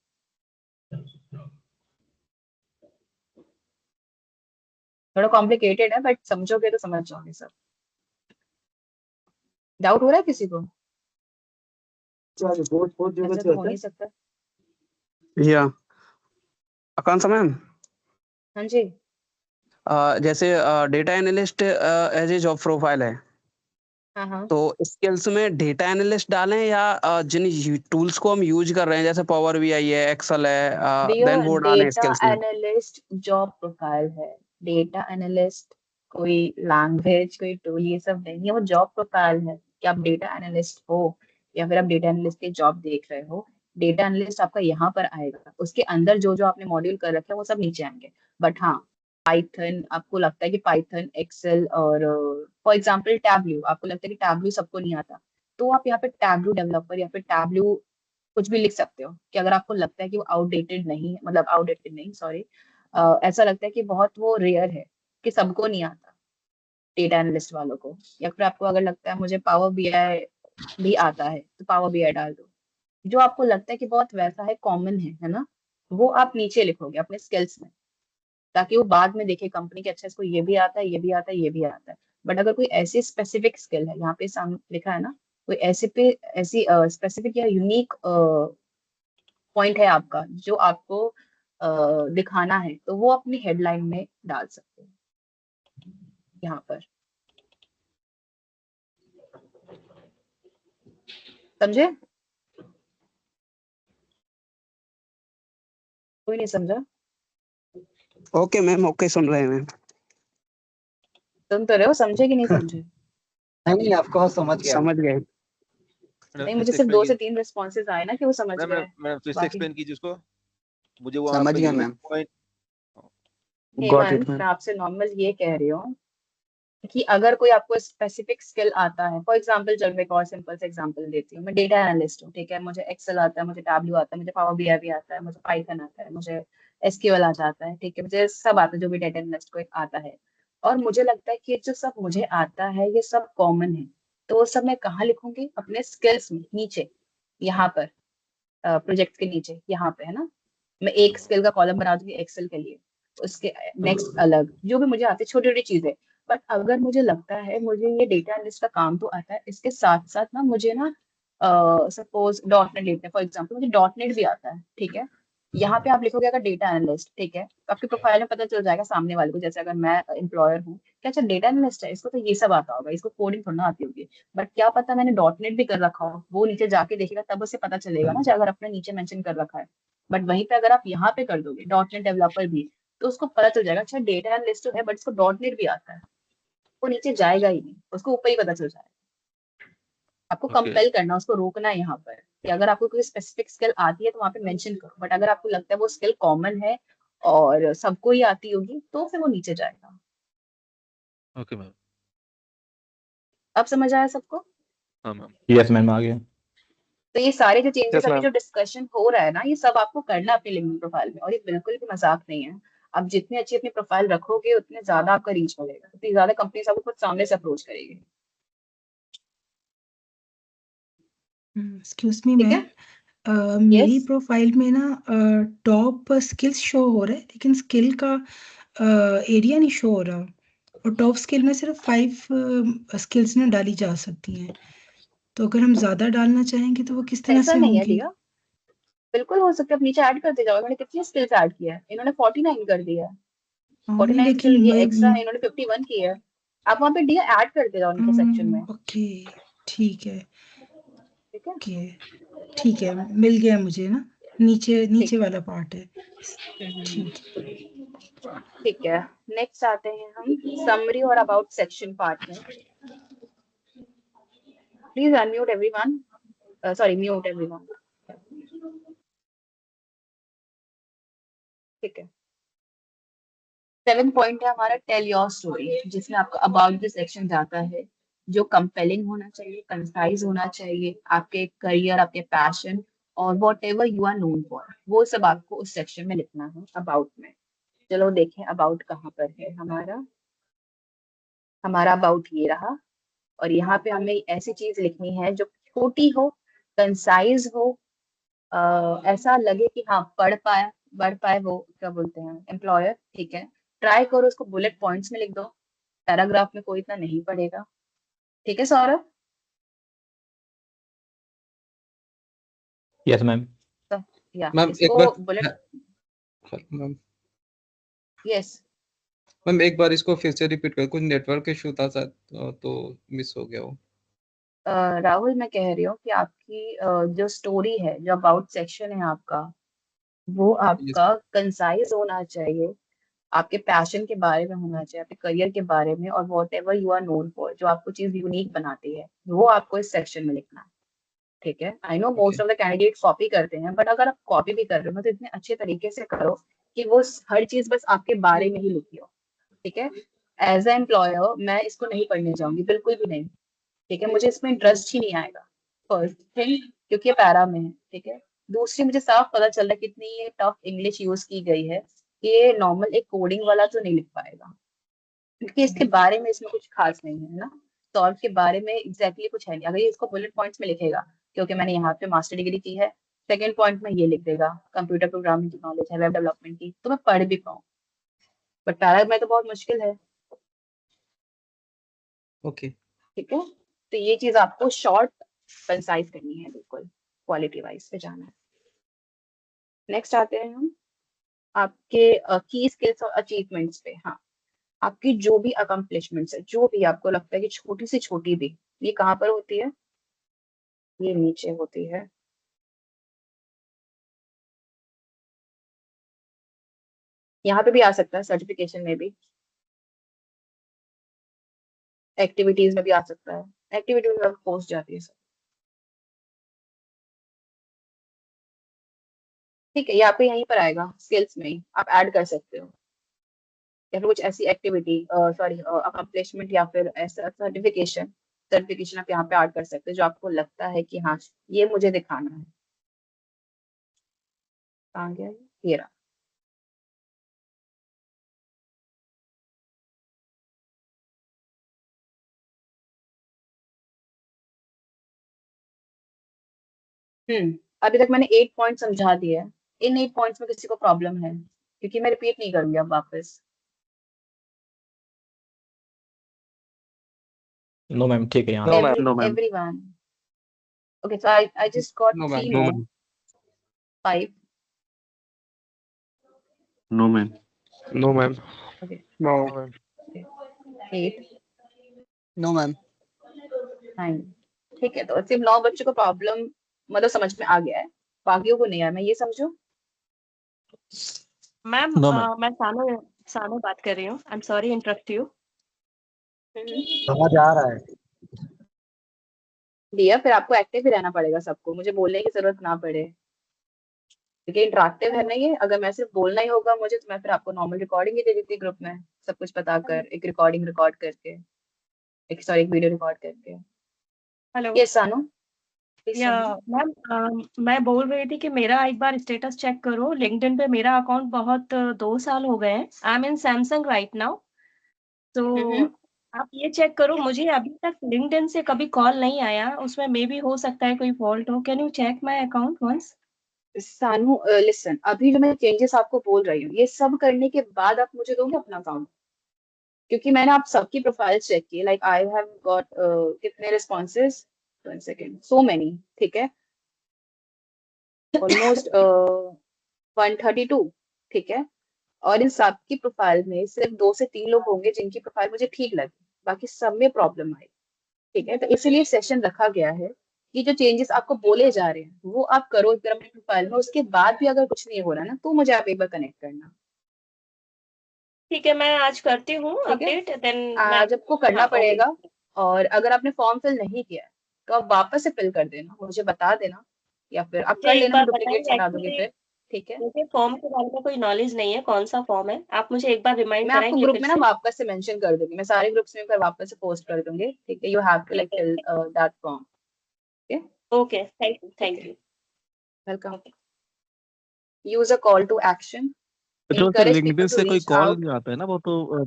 थोड़ा कॉम्प्लिकेटेड है बट समझोगे तो समझ जाओगे सब। डाउट हो रहा है किसी को? ऐसा तो हो नहीं सकता। या आकांक्षा मैम, हाँ जी। जैसे data analyst as a job profile है, हाँ हाँ। तो स्किल्स में डेटा एनालिस्ट डालें या जिन टूल्स को हम यूज कर रहे हैं जैसे पावर बीआई है, एक्सेल है, देन वो डालें डेटा स्किल्स में? एनालिस्ट जॉब प्रोफाइल है। डेटा एनालिस्ट कोई लैंग्वेज कोई टूल ये सब नहीं है, वो जॉब प्रोफाइल है कि आप डेटा एनालिस्ट हो या फिर आप डेटा एनालिस्ट की जॉब देख रहे हो। डेटा एनालिस्ट आपका यहाँ पर आएगा, उसके अंदर जो जो आपने मॉड्यूल कर रखे हैं वो सब नीचे आएंगे। बट हाँ, पाइथन आपको लगता है कि पाइथन एक्सेल और फॉर एग्जांपल टैबल्यू आपको लगता है कि टैबल्यू सबको नहीं आता, तो आप यहाँ पे टैबल्यू डेवलपर या फिर टैबल्यू कुछ भी लिख सकते हो कि अगर आपको लगता है कि वो आउटडेटेड नहीं है, मतलब आउटडेटेड नहीं सॉरी, ऐसा लगता है कि बहुत वो रेयर है कि सबको नहीं आता डेटा एनालिस्ट वालों को, या फिर आपको अगर लगता है मुझे पावर बीआई भी आता है तो पावर बीआई डाल दो। जो आपको लगता है कि बहुत वैसा है कॉमन है ना, वो आप नीचे लिखोगे अपने स्किल्स में, ताकि वो बाद में देखे कंपनी के अच्छा इसको ये भी आता है ये भी आता है ये भी आता है। बट अगर कोई ऐसी स्पेसिफिक स्किल है, यहाँ पे सामने लिखा है ना, कोई ऐसी स्पेसिफिक या यूनिक पॉइंट है आपका जो आपको दिखाना है, तो वो अपनी हेडलाइन में डाल सकते हैं यहाँ पर। समझे? कोई नहीं समझा? ओके मैम, ओके सुन रहे हैं मैम। सुन तो रहे हो, समझे कि नहीं समझे? नहीं आपको समझ गया। समझ गए। नहीं, मुझे सिर्फ 2 से 3 रिस्पॉन्सेज आए ना कि वो समझ गए। मैम फिर से बाकी एक्सप्लेन कीजिए उसको, मुझे वो समझ आपका गया unique ma'am. Point. Got it Hemant, ma'am. मैं आपसे नॉर्मल ये कह रही हूँ कि अगर कोई आपको स्पेसिफिक स्किल आता है, फॉर एग्जांपल चल मैं एक और सिंपल से एग्जांपल देती हूँ, मैं डेटा एनालिस्ट हूँ, ठीक है, मुझे एक्सेल आता है, मुझे टैबल्यू आता है, मुझे पावर बीआई भी आता है, मुझे पाइथन आता है, मुझे एसक्यूएल आ जाता है, ठीक है, मुझे सब आता है जो भी डेटा एनालिस्ट को एक आता है। और मुझे लगता है कि ये जो सब मुझे आता है ये सब कॉमन है, तो वो सब मैं कहाँ लिखूंगी? अपने स्किल्स में नीचे, यहाँ पर प्रोजेक्ट के नीचे यहाँ पे है ना, मैं एक स्किल का कॉलम बना दूंगी एक्सेल के लिए, उसके नेक्स्ट अलग जो भी मुझे आती है छोटी छोटी चीजें। बट अगर मुझे लगता है मुझे ये डेटा एनालिस्ट का काम तो आता है, इसके साथ साथ ना मुझे ना सपोज डॉट नेट लेते हैं फॉर एग्जाम्पल, मुझे डॉट नेट भी आता है, ठीक है, यहाँ पे आप लिखोगे अगर डेटा एनालिस्ट, ठीक है, तो आपके प्रोफाइल में पता चल जाएगा सामने वाले को, जैसे अगर मैं एम्प्लॉयर हूँ कि अच्छा डेटा एनालिस्ट है, इसको तो ये सब आता होगा, इसको कोडिंग थोड़ा ना आती होगी, बट क्या पता मैंने डॉट नेट भी कर रखा हो, वो नीचे जाके देखेगा तब उसे पता चलेगा ना, अगर आपने नीचे मेंशन कर रखा है। बट वहीं पे अगर आप यहाँ पे कर दोगे डॉट नेट डेवलपर भी, तो उसको पता चल जाएगा अच्छा डेटा एनालिस्ट तो है बट इसको डॉट नेट भी आता है, वो नीचे जाएगा ही नहीं, उसको ऊपर ही पता चल जाएगा। आपको कंपेल करना, उसको रोकना है यहाँ पर कि अगर आपको कोई स्पेसिफिक स्किल आती है तो वहाँ पे मेंशन करो, बट अगर आपको लगता है वो स्किल कॉमन है और सबको ही आती होगी तो फिर वो नीचे जाएगा। Okay ma'am. अब समझ आया सबको? हाँ मैम। यस मैम, आ गया। तो ये सारे जो चेंजेस Yes, अभी ma'am. जो डिस्कशन हो रहा है ना, ये सब आपको करना है अपने लिंक्डइन प्रोफाइल में, और ये बिल्कुल भी मजाक नहीं है। आप जितनी अच्छी अपनी प्रोफाइल रखोगे उतने ज्यादा आपका रीच बढ़ेगा, उतनी ज्यादा कंपनीज आपको खुद सामने से अप्रोच करेगी। एक्सक्यूज मी ठीक मैम, है? मेरी यस। प्रोफाइल में ना टॉप स्किल्स शो हो रहा है, लेकिन स्किल का एरिया नहीं शो हो रहा, और टॉप स्किल में सिर्फ 5 स्किल्स ना डाली जा सकती हैं, तो अगर हम ज्यादा डालना चाहेंगे तो वो किस तरह ऐसा से नहीं है होंगी? दिया, बिल्कुल हो सकता है, आप नीचे ऐड करते जाओ। इन्होंने कितनी स्किल्स ऐड किया है? इन्होंने 49 कर दिया है। नहीं 49 लेकिन स्किल ये एक्स्ट्रा है, इन्होंने 51 की है। आप वहां पे डी ऐड करते जाओ नीचे सेक्शन में। ओके, ठीक है, ठीक है, ओके, ठीक है, मिल गया मुझे ना, नीचे नीचे ठीक है। वाला पार्ट है, ठीक है। ठीक है, नेक्स्ट आते हैं हम समरी और अबाउट सेक्शन पार्ट में। Please unmute everyone, sorry mute everyone. ठीक है, 7 पॉइंट है हमारा टेल योर स्टोरी, जिसमें आपका अबाउट द सेक्शन जाता है, जो कंपेलिंग होना चाहिए, कंसाइज होना चाहिए, आपके करियर, आपके पैशन और whatever you are known for, वो सब आपको उस सेक्शन में लिखना है अबाउट में। चलो देखें अबाउट कहाँ पर है हमारा अबाउट ये रहा, और यहाँ पे हमें ऐसी चीज लिखनी है जो छोटी हो, कंसाइज हो, ऐसा लगे कि हाँ बढ़ पाए वो क्या बोलते हैं एम्प्लॉयर। ठीक है, ट्राई करो उसको बुलेट पॉइंट्स में लिख दो, पैराग्राफ में कोई इतना नहीं पढ़ेगा। ठीक है Saurabh? Yes ma'am. Yeah ma'am एक इसको बार बुलेट, मैम यस मैम एक बार इसको फिर से रिपीट कर, कुछ नेटवर्क इशू था शायद, तो मिस हो गया वो। राहुल मैं कह रही हूँ कि आपकी जो स्टोरी है, जो अबाउट सेक्शन है आपका, वो आपका कंसाइज होना चाहिए, आपके पैशन के बारे में होना चाहिए, आपके करियर के बारे में, और whatever you are known for, जो आपको चीज यूनिक बनाती है, वो आपको इस सेक्शन में लिखना है। ठीक है, I know most of the candidate copy करते हैं, बट अगर आप कॉपी भी कर रहे हो तो इतने अच्छे तरीके से करो कि वो हर चीज बस आपके बारे में ही लिखी हो। ठीक है, एज ए एम्प्लॉयर मैं इसको नहीं पढ़ने जाऊंगी, बिल्कुल भी नहीं। ठीक है, मुझे इसमें इंटरेस्ट ही नहीं आएगा, फर्स्ट थिंग, क्योंकि ये पैरा में है। ठीक है, दूसरी मुझे साफ पता चल रहा है कितनी ये टफ इंग्लिश यूज की गई है कि ये नॉर्मल एक कोडिंग वाला तो नहीं लिख पाएगा, क्योंकि इसके बारे में इसमें कुछ खास नहीं है ना, सॉल्व के बारे में एग्जैक्टली कुछ है नहीं। अगर ये इसको बुलेट पॉइंट्स में लिखेगा, क्योंकि मैंने यहाँ पे मास्टर डिग्री की है, सेकंड पॉइंट में ये लिख देगा कंप्यूटर प्रोग्रामिंग की नॉलेज है, वेब डेवलपमेंट की, तो मैं पढ़ भी पाऊँ, बट पैरा में तो बहुत मुश्किल है। ओके ठीक है, तो ये चीज आपको शॉर्ट कंसाइज करनी है, बिल्कुल क्वालिटी वाइज पे जाना है। नेक्स्ट आते हैं हम आपके की स्किल्स और अचीवमेंट्स पे। हाँ, आपकी जो भी अकम्पलिशमेंट्स है, जो भी आपको लगता है कि छोटी से छोटी भी, ये कहाँ पर होती है? ये नीचे होती है। यहाँ पे भी आ सकता है, सर्टिफिकेशन में भी, एक्टिविटीज में भी आ सकता है, एक्टिविटी में पोस्ट जाती है सब। ठीक है, ये आपको यहीं पर आएगा, स्किल्स में ही आप ऐड कर सकते हो, या फिर कुछ ऐसी एक्टिविटी सॉरी अकम्पलिशमेंट या फिर ऐसा सर्टिफिकेशन आप यहाँ पे ऐड कर सकते हो जो आपको लगता है कि हाँ ये मुझे दिखाना है। कहाँ गया ये रहा। अभी तक मैंने 8 पॉइंट समझा दिए हैं। इन 8 पॉइंट्स में किसी को प्रॉब्लम है? क्योंकि मैं रिपीट नहीं करूंगी अब वापस। नो मैम, ठीक है यहाँ no ma'am. Everyone. Okay, so I just got no 3 ma'am. no, 5. No ma'am. No, ma'am. Okay, No, ma'am. 8, no ma'am. 9. ठीक है, तो सिर्फ 9 बच्चों को प्रॉब्लम मतलब समझ में आ गया है, बाकियों को नहीं आया, मैं ये समझू? Ma'am no ma'am. मैं सानो बात कर रही हूँ। I am sorry interrupt you. समझ आ रहा है। दिया, फिर आपको एक्टिव ही रहना पड़ेगा सबको, मुझे बोलने की जरूरत ना पड़े, क्योंकि इंटरेक्टिव है ना ये। अगर मैं सिर्फ बोलना ही होगा मुझे, तो मैं फिर आपको नॉर्मल रिकॉर्डिंग ही दे देती ग्रुप में, सब कुछ बताकर, एक रिकॉर्डिंग रिकॉर्ड करके, एक वीडियो रिकॉर्ड करके। हेलो। यस सानू, प्लीज या टेल मी। मैम मैं बोल रही थी कि मेरा एक बार स्टेटस चेक करो लिंक्डइन पे। मेरा अकाउंट बहुत 2 साल हो गए हैं। I am in Samsung right now. तो आप ये चेक करो, मुझे अभी तक लिंक्डइन से कभी कॉल नहीं आया। उसमें मे बी हो सकता है कोई फॉल्ट हो। Can you check my account once? सानू लिसन, अभी जो मैं चेंजेस आपको बोल रही हूँ, ये सब करने के बाद आप मुझे दोगे अपना अकाउंट? क्योंकि मैंने आप सबकी प्रोफाइल चेक की, लाइक आई हैव गॉट कितने रिस्पॉन्सेज, 1 सेकेंड, सो मेनी, ठीक है, ऑलमोस्ट 132, ठीक है, और इन सब की प्रोफाइल में सिर्फ 2 से 3 लोग होंगे जिनकी प्रोफाइल मुझे ठीक लगी, बाकी सब में प्रॉब्लम आई। ठीक है, तो इसलिए सेशन रखा गया है कि जो चेंजेस आपको बोले जा रहे हैं वो आप करो एक बार अपने प्रोफाइल में, उसके बाद भी अगर कुछ नहीं हो रहा ना, तो मुझे आप एक बार कनेक्ट करना। ठीक है, मैं आज करती हूँ ठीक है, अपडेट। देन आज आपको करना हाँ, ओके। पड़ेगा, और अगर आपने फॉर्म फिल नहीं किया है तो आप वापस से फिल कर देना, मुझे बता देना, या फिर आप मुझे कर एक लेना, मैं बार डुप्लीकेट बताइए। चढ़ा दूंगी एक्चुअली फिर। ठीक है, मुझे फॉर्म के बारे में कोई नॉलेज नहीं है, कौन सा फॉर्म है। आप मुझे एक बार रिमाइंड मैं आपको कराएंगे ग्रुप फिर में ना से? वापस से मेंशन कर दूंगी, मैं सारे ग्रुप्स में फिर वापस से पोस्ट कर दूंगी। ठीक है, यू हैव टू ठीक लाइक है, fill that form. Okay, thank you, thank you. Welcome. Use a call to action. जो sir Encourage LinkedIn people to से कोई reach कॉल out. नहीं आता है ना, वो तो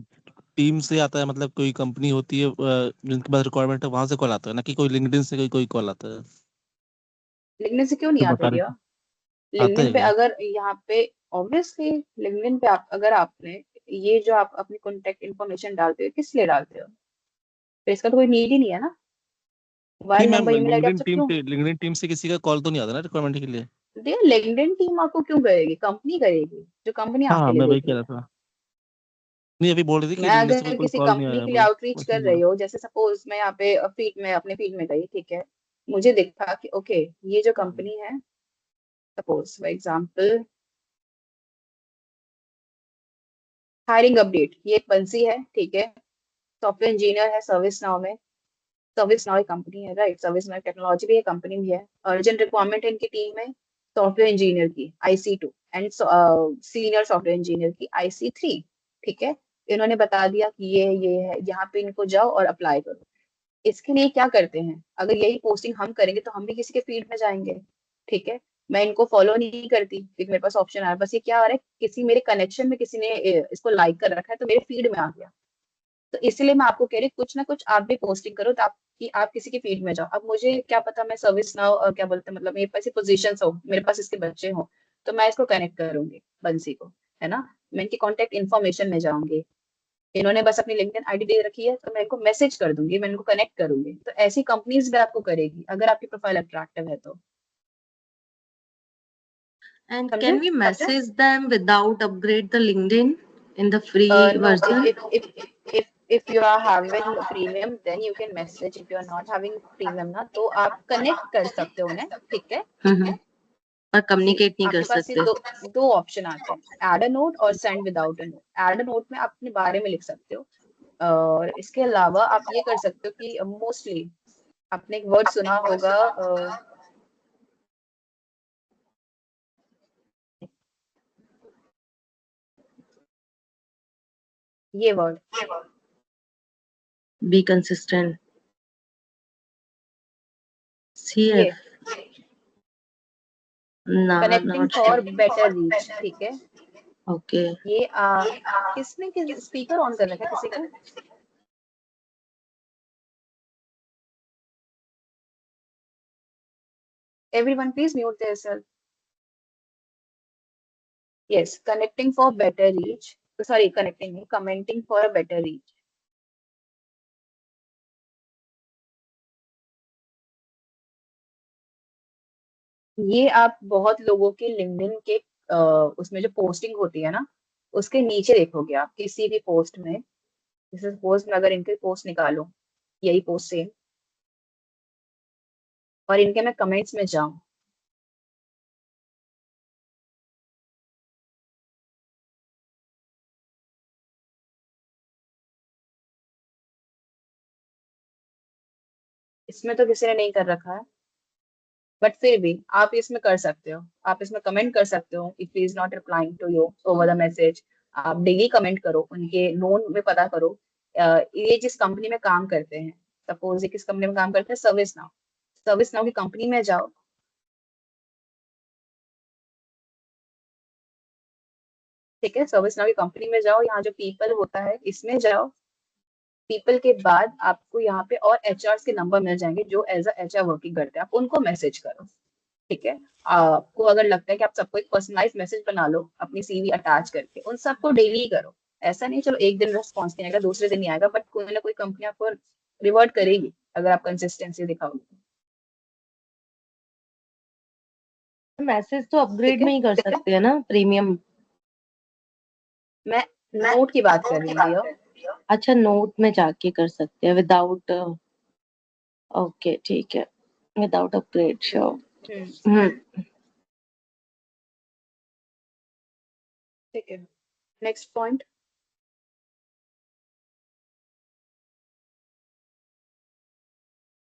टीम से आता है, मतलब कोई कंपनी होती है जिनके पास रिक्वायरमेंट है वहां से कॉल आता है ना, कि कोई लिंक्डइन से कोई कॉल आता है. लिंक्डइन से क्यों नहीं तो आते बता रहे भैया? थे आता लिंक्डइन है पे क्या? अगर यहाँ पे ऑब्वियसली लिंक्डइन पे आप अगर आपने ये जो आप अपनी कॉन्टेक्ट इन्फॉर्मेशन डालते हो किस लिए डालते हो? फिर इसका तो कोई नीड ही नहीं है ना. नहीं mobile ma'am, number, email ID आप सब क्यों? लिंक्डइन टीम से किसी का कॉल तो नहीं आता ना रिक्वायरमेंट के लिए. देखो लिंक्डइन टीम आपको क्यों करेगी? कंपनी करेगी, जो कंपनी हाँ आपके लिए मैं वही देख कह रही रहा है. था. नहीं अभी बोल रही थी कि मैं लिंक्डइन से अगर कोई किसी कॉल नहीं कंपनी आया, के लिए वो आउटरीच कर वैसे रही बोला. हो, जैसे सपोज मैं यहाँ पे फीड में अपने फीड में गई, ठीक है, मुझे दिखा कि ओके ये जो कंपनी है, suppose for example hiring update, ये एक बंसी है, ठीक है, सॉफ्टवेयर इंजीनियर है सर्विस नाउ में. सर्विस नाउ एक कंपनी है, राइट. सर्विस नाउ टेक्नोलॉजी भी एक कंपनी भी है. अर्जेंट रिक्वायरमेंट है इनकी टीम में सॉफ्टवेयर इंजीनियर की IC2 and senior software engineer की IC3. ठीक है, इन्होंने बता दिया कि ये है, यहाँ पे इनको जाओ और अप्लाई करो. इसके लिए क्या करते हैं, अगर यही पोस्टिंग हम करेंगे तो हम भी किसी के फीड में जाएंगे. ठीक है, मैं इनको फॉलो नहीं करती क्योंकि मेरे पास ऑप्शन आ रहा है, बस ये क्या आ रहा है, किसी मेरे कनेक्शन में किसी ने इसको लाइक कर रखा है तो मेरे फीड में आ गया. तो इसलिए मैं आपको कह रही हूँ कुछ ना कुछ आप भी पोस्टिंग करो ताकि आप किसी की फीड में जाओ. अब मुझे क्या पता, मैं सर्विस नाउ क्या बोलते हैं, मतलब मेरे पास पोजीशन हो, मेरे पास इसके बच्चे हो, तो मैं इसको कनेक्ट करूंगी बंसी को, है ना. मैं इनकी कॉन्टेक्ट इन्फॉर्मेशन में जाऊंगी. इन्होंने बस अपनी लिंक्डइन आईडी दे रखी है तो मैं इनको मैसेज कर दूंगी, मैं इनको कनेक्ट करूंगी. तो ऐसी कंपनीज भी आपको करेगी अगर आपकी प्रोफाइल अट्रैक्टिव है तो. And समझे can we समझे? message them without upgrade the LinkedIn in the free No, version? if you are having premium then you can message. If you are not having premium ना, तो आप connect कर सकते हो उन्हें, ठीक है. और कम्युनिकेट नहीं कर आपके पास ये सकते. दो ऑप्शन आते हैं, ऐड अ नोट और send without a note. Add a note में आप अपने बारे में लिख सकते हो, और इसके अलावा आप ये कर सकते हो कि मोस्टली आपने एक वर्ड सुना होगा, ये वर्ड Be consistent. ये CF. No, connecting not for sure. Better reach. ठीक है, Okay. ये किसने स्पीकर ऑन कर रखा है किसी का? Everyone please mute themselves. Yes, connecting for better reach. Sorry, commenting for a better reach. ये आप बहुत लोगों के लिंक्डइन के उसमें जो पोस्टिंग होती है ना, उसके नीचे देखोगे आप किसी भी पोस्ट में. जैसे सपोज मैं अगर इनके पोस्ट निकालूं, यही पोस्ट सेम, और इनके मैं कमेंट्स में जाऊं, इसमें तो किसी ने नहीं कर रखा है, बट फिर भी आप इसमें कर सकते हो. आप इसमें कमेंट कर सकते हो, if he is not replying to you over the message. आप डेली कमेंट करो, उनके नोन में पता करो ये जिस कंपनी में काम करते हैं. सपोज ये किस कंपनी में काम करते हैं, सर्विस नाउ. सर्विस नाउ की कंपनी में जाओ, ठीक है, सर्विस नाउ की कंपनी में जाओ, यहाँ जो पीपल होता है इसमें जाओ. पीपल के बाद आपको यहाँ पे और HR के नंबर मिल जाएंगे जो एज अ HR वर्किंग करते हैं, आप उनको मैसेज करो. ठीक है, आपको अगर लगता है कि आप सबको एक पर्सनलाइज मैसेज बना लो अपनी CV अटैच करके, उन सबको डेली करो. ऐसा नहीं चलो एक दिन रेस्पॉन्स नहीं आएगा, दूसरे दिन नहीं आएगा, बट कोई ना कोई कंपनी आपको रिवर्ट करेगी अगर आप कंसिस्टेंसी दिखाओगे. मैसेज तो अपग्रेड में ही कर सकते हैं ना, प्रीमियम. मैं नोट की बात कर रही हूँ भैया. अच्छा, नोट में जाके कर सकते हैं विदाउट. ओके ठीक है, विदाउट अपग्रेड. श्योर. ठीक है, नेक्स्ट पॉइंट.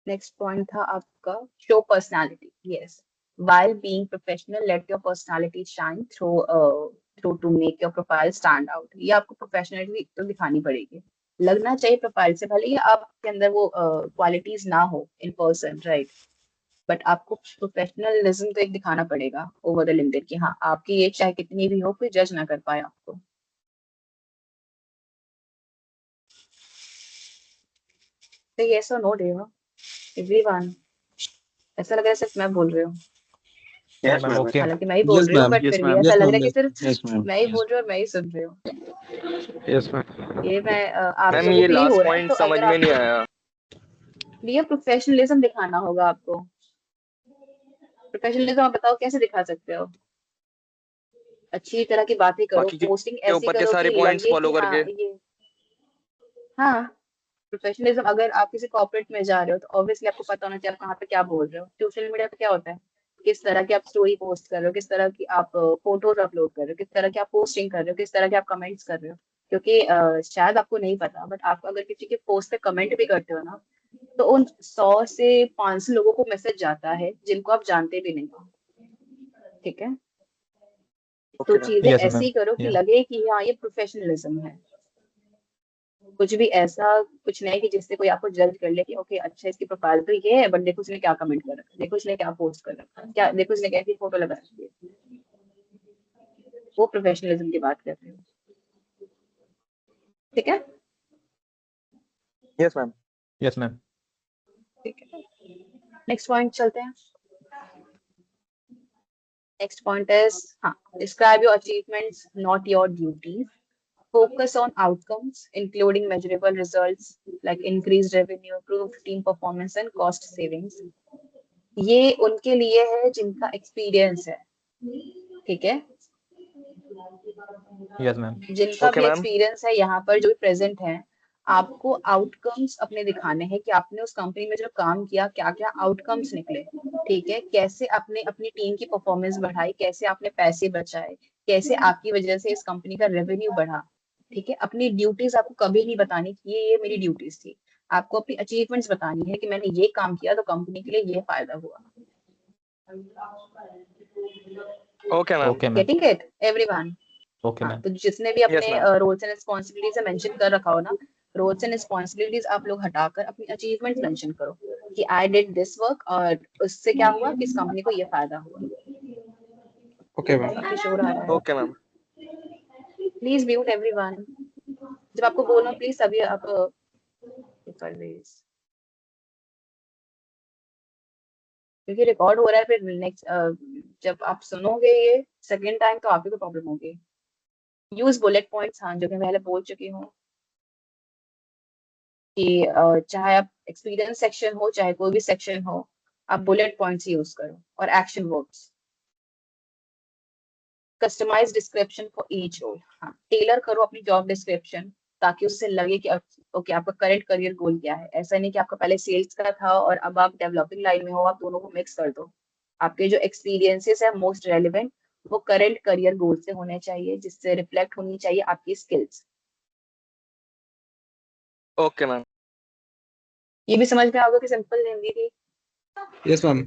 नेक्स्ट पॉइंट था आपका show personality. Yes, while being professional let your personality shine through to make your profile stand out. ये आपको प्रोफेशनलिटी तो दिखानी पड़ेगी, लगना चाहिए प्रोफाइल से, भले ही आपके अंदर वो क्वालिटीज ना हो इन पर्सन, राइट. बट आपको प्रोफेशनलिज्म तो एक दिखाना पड़ेगा ओवर द लिमिटेड कि हाँ आपकी एज चाहे कितनी भी हो कोई जज ना कर पाए आपको। तो ये सो नो डे एवरीवन, ऐसा लग रहा है सिर्फ मैं बोल रही हूँ, Yes, मैम ma'am. ओके हालांकि मैं ही बोल यस रही हूँ, मैम बट Yes, फिर भी ma'am. ऐसा यस लग रहा मैम है कि सिर्फ यस मैम मैं ही बोल रही हूँ और मैं ही सुन रही हूँ। Yes, ma'am. ये मैं आप मैम लोगों ये को ही लास्ट हो रहा है, पॉइंट तो समझ अगर में नहीं आपको आया। ये प्रोफेशनलिज्म दिखाना होगा आपको। प्रोफेशनलिज्म आप बताओ कैसे दिखा सकते हो? अच्छी तरह की बातें करो, बाकी के पोस्टिंग ऐसी ऊपर के करो सारे कि पॉइंट्स लगे फॉलो कि हाँ करके। ये हाँ प्रोफेशनलिज्म। अगर आप किसी कॉर्पोरेट में जा रहे हो तो ऑब्वियसली आपको पता होना चाहिए आप कहाँ पे क्या बोल रहे हो। सोशल मीडिया पे क्या होता है, किस तरह की आप स्टोरी पोस्ट कर रहे हो, किस तरह की आप फोटोज अपलोड कर रहे हो, किस तरह की आप पोस्टिंग कर रहे हो, किस तरह के आप कमेंट्स कर रहे हो। क्योंकि शायद आपको नहीं पता, बट आप अगर किसी के पोस्ट पे कमेंट भी करते हो ना, तो उन 100 से 500 लोगों को मैसेज जाता है जिनको आप जानते भी नहीं हो। ठीक है, तो Okay, ma'am. चीजें यस ऐसी मैम करो कि या लगे कि हाँ ये प्रोफेशनलिज्म है। कुछ भी ऐसा कुछ नहीं कि जिससे कोई आपको जज कर ले कि ओके अच्छा इसकी प्रोफाइल तो ये है, बट देखो उसने क्या कमेंट कर रखा है, देखो उसने क्या पोस्ट कर रखा है, क्या देखो उसने कैसी फोटो लगा रखी है। वो प्रोफेशनलिज्म की बात कर रहे हो। ठीक है, यस मैम। यस मैम ठीक है, नेक्स्ट पॉइंट चलते हैं। नेक्स्ट पॉइंट इज हाँ, describe your achievements not your duties. Focus on outcomes, including measurable results like increased revenue, improved team performance, and cost savings. ये उनके लिए है जिनका एक्सपीरियंस है। ठीक है, यस मैम जिनका ओके भी मैम। एक्सपीरियंस है यहाँ पर जो भी प्रेजेंट है, आपको आउटकम्स अपने दिखाने हैं कि आपने उस कंपनी में जो काम किया क्या क्या आउटकम्स निकले। ठीक है, कैसे आपने अपनी टीम की परफॉर्मेंस बढ़ाई, कैसे आपने पैसे बचाए, कैसे आपकी वजह से इस कंपनी का रेवेन्यू बढ़ा। ठीक है, अपनी ड्यूटीज आपको कभी नहीं बतानी कि ये मेरी ड्यूटीज थी। आपको अपनी अचीवमेंट्स बतानी है कि मैंने ये काम किया तो कंपनी के लिए ये फायदा हुआ। Okay ma'am. Okay ma'am getting it everyone? Okay हाँ, मैम तो जिसने भी यस अपने ma'am. Roles and responsibilities mention कर रखा हो ना, रोल्स एंड रिस्पॉन्सिबिलिटीज आप लोग हटाकर अपनी अचीवमेंट मेंशन करो कि आई डिड दिस वर्क और उससे क्या हुआ कि इस कंपनी को ये फायदा हुआ। Okay ma'am. काफी शोर आ रहा है, okay ma'am. Please mute everyone. जब आपको बोलना प्लीज सभी आप परवेज, क्योंकि रिकॉर्ड हो रहा है। फिर नेक्स्ट जब आप सुनोगे ये सेकंड टाइम तो आपको प्रॉब्लम होगी। यूज बुलेट पॉइंट्स, हाँ जो मैं पहले बोल चुकी हूँ कि चाहे आप एक्सपीरियंस सेक्शन हो चाहे कोई भी सेक्शन हो, आप बुलेट पॉइंट्स यूज करो। और action verbs, customize description for each role. हाँ, टेलर करो अपनी जॉब डिस्क्रिप्शन ताकि उससे लगे कि ओके आपका करंट करियर गोल क्या है। ऐसा नहीं कि आपका पहले सेल्स का था और अब आप डेवलपिंग लाइन में हो, आप दोनों को मिक्स कर दो। आपके जो एक्सपीरियंसेस है मोस्ट रेलिवेंट वो करंट करियर गोल से होने चाहिए, जिससे रिफ्लेक्ट होनी चाहिए आपकी स्किल्स। Okay ma'am. ये भी समझ में आओगे कि सिंपल हिंदी थी यस मैम।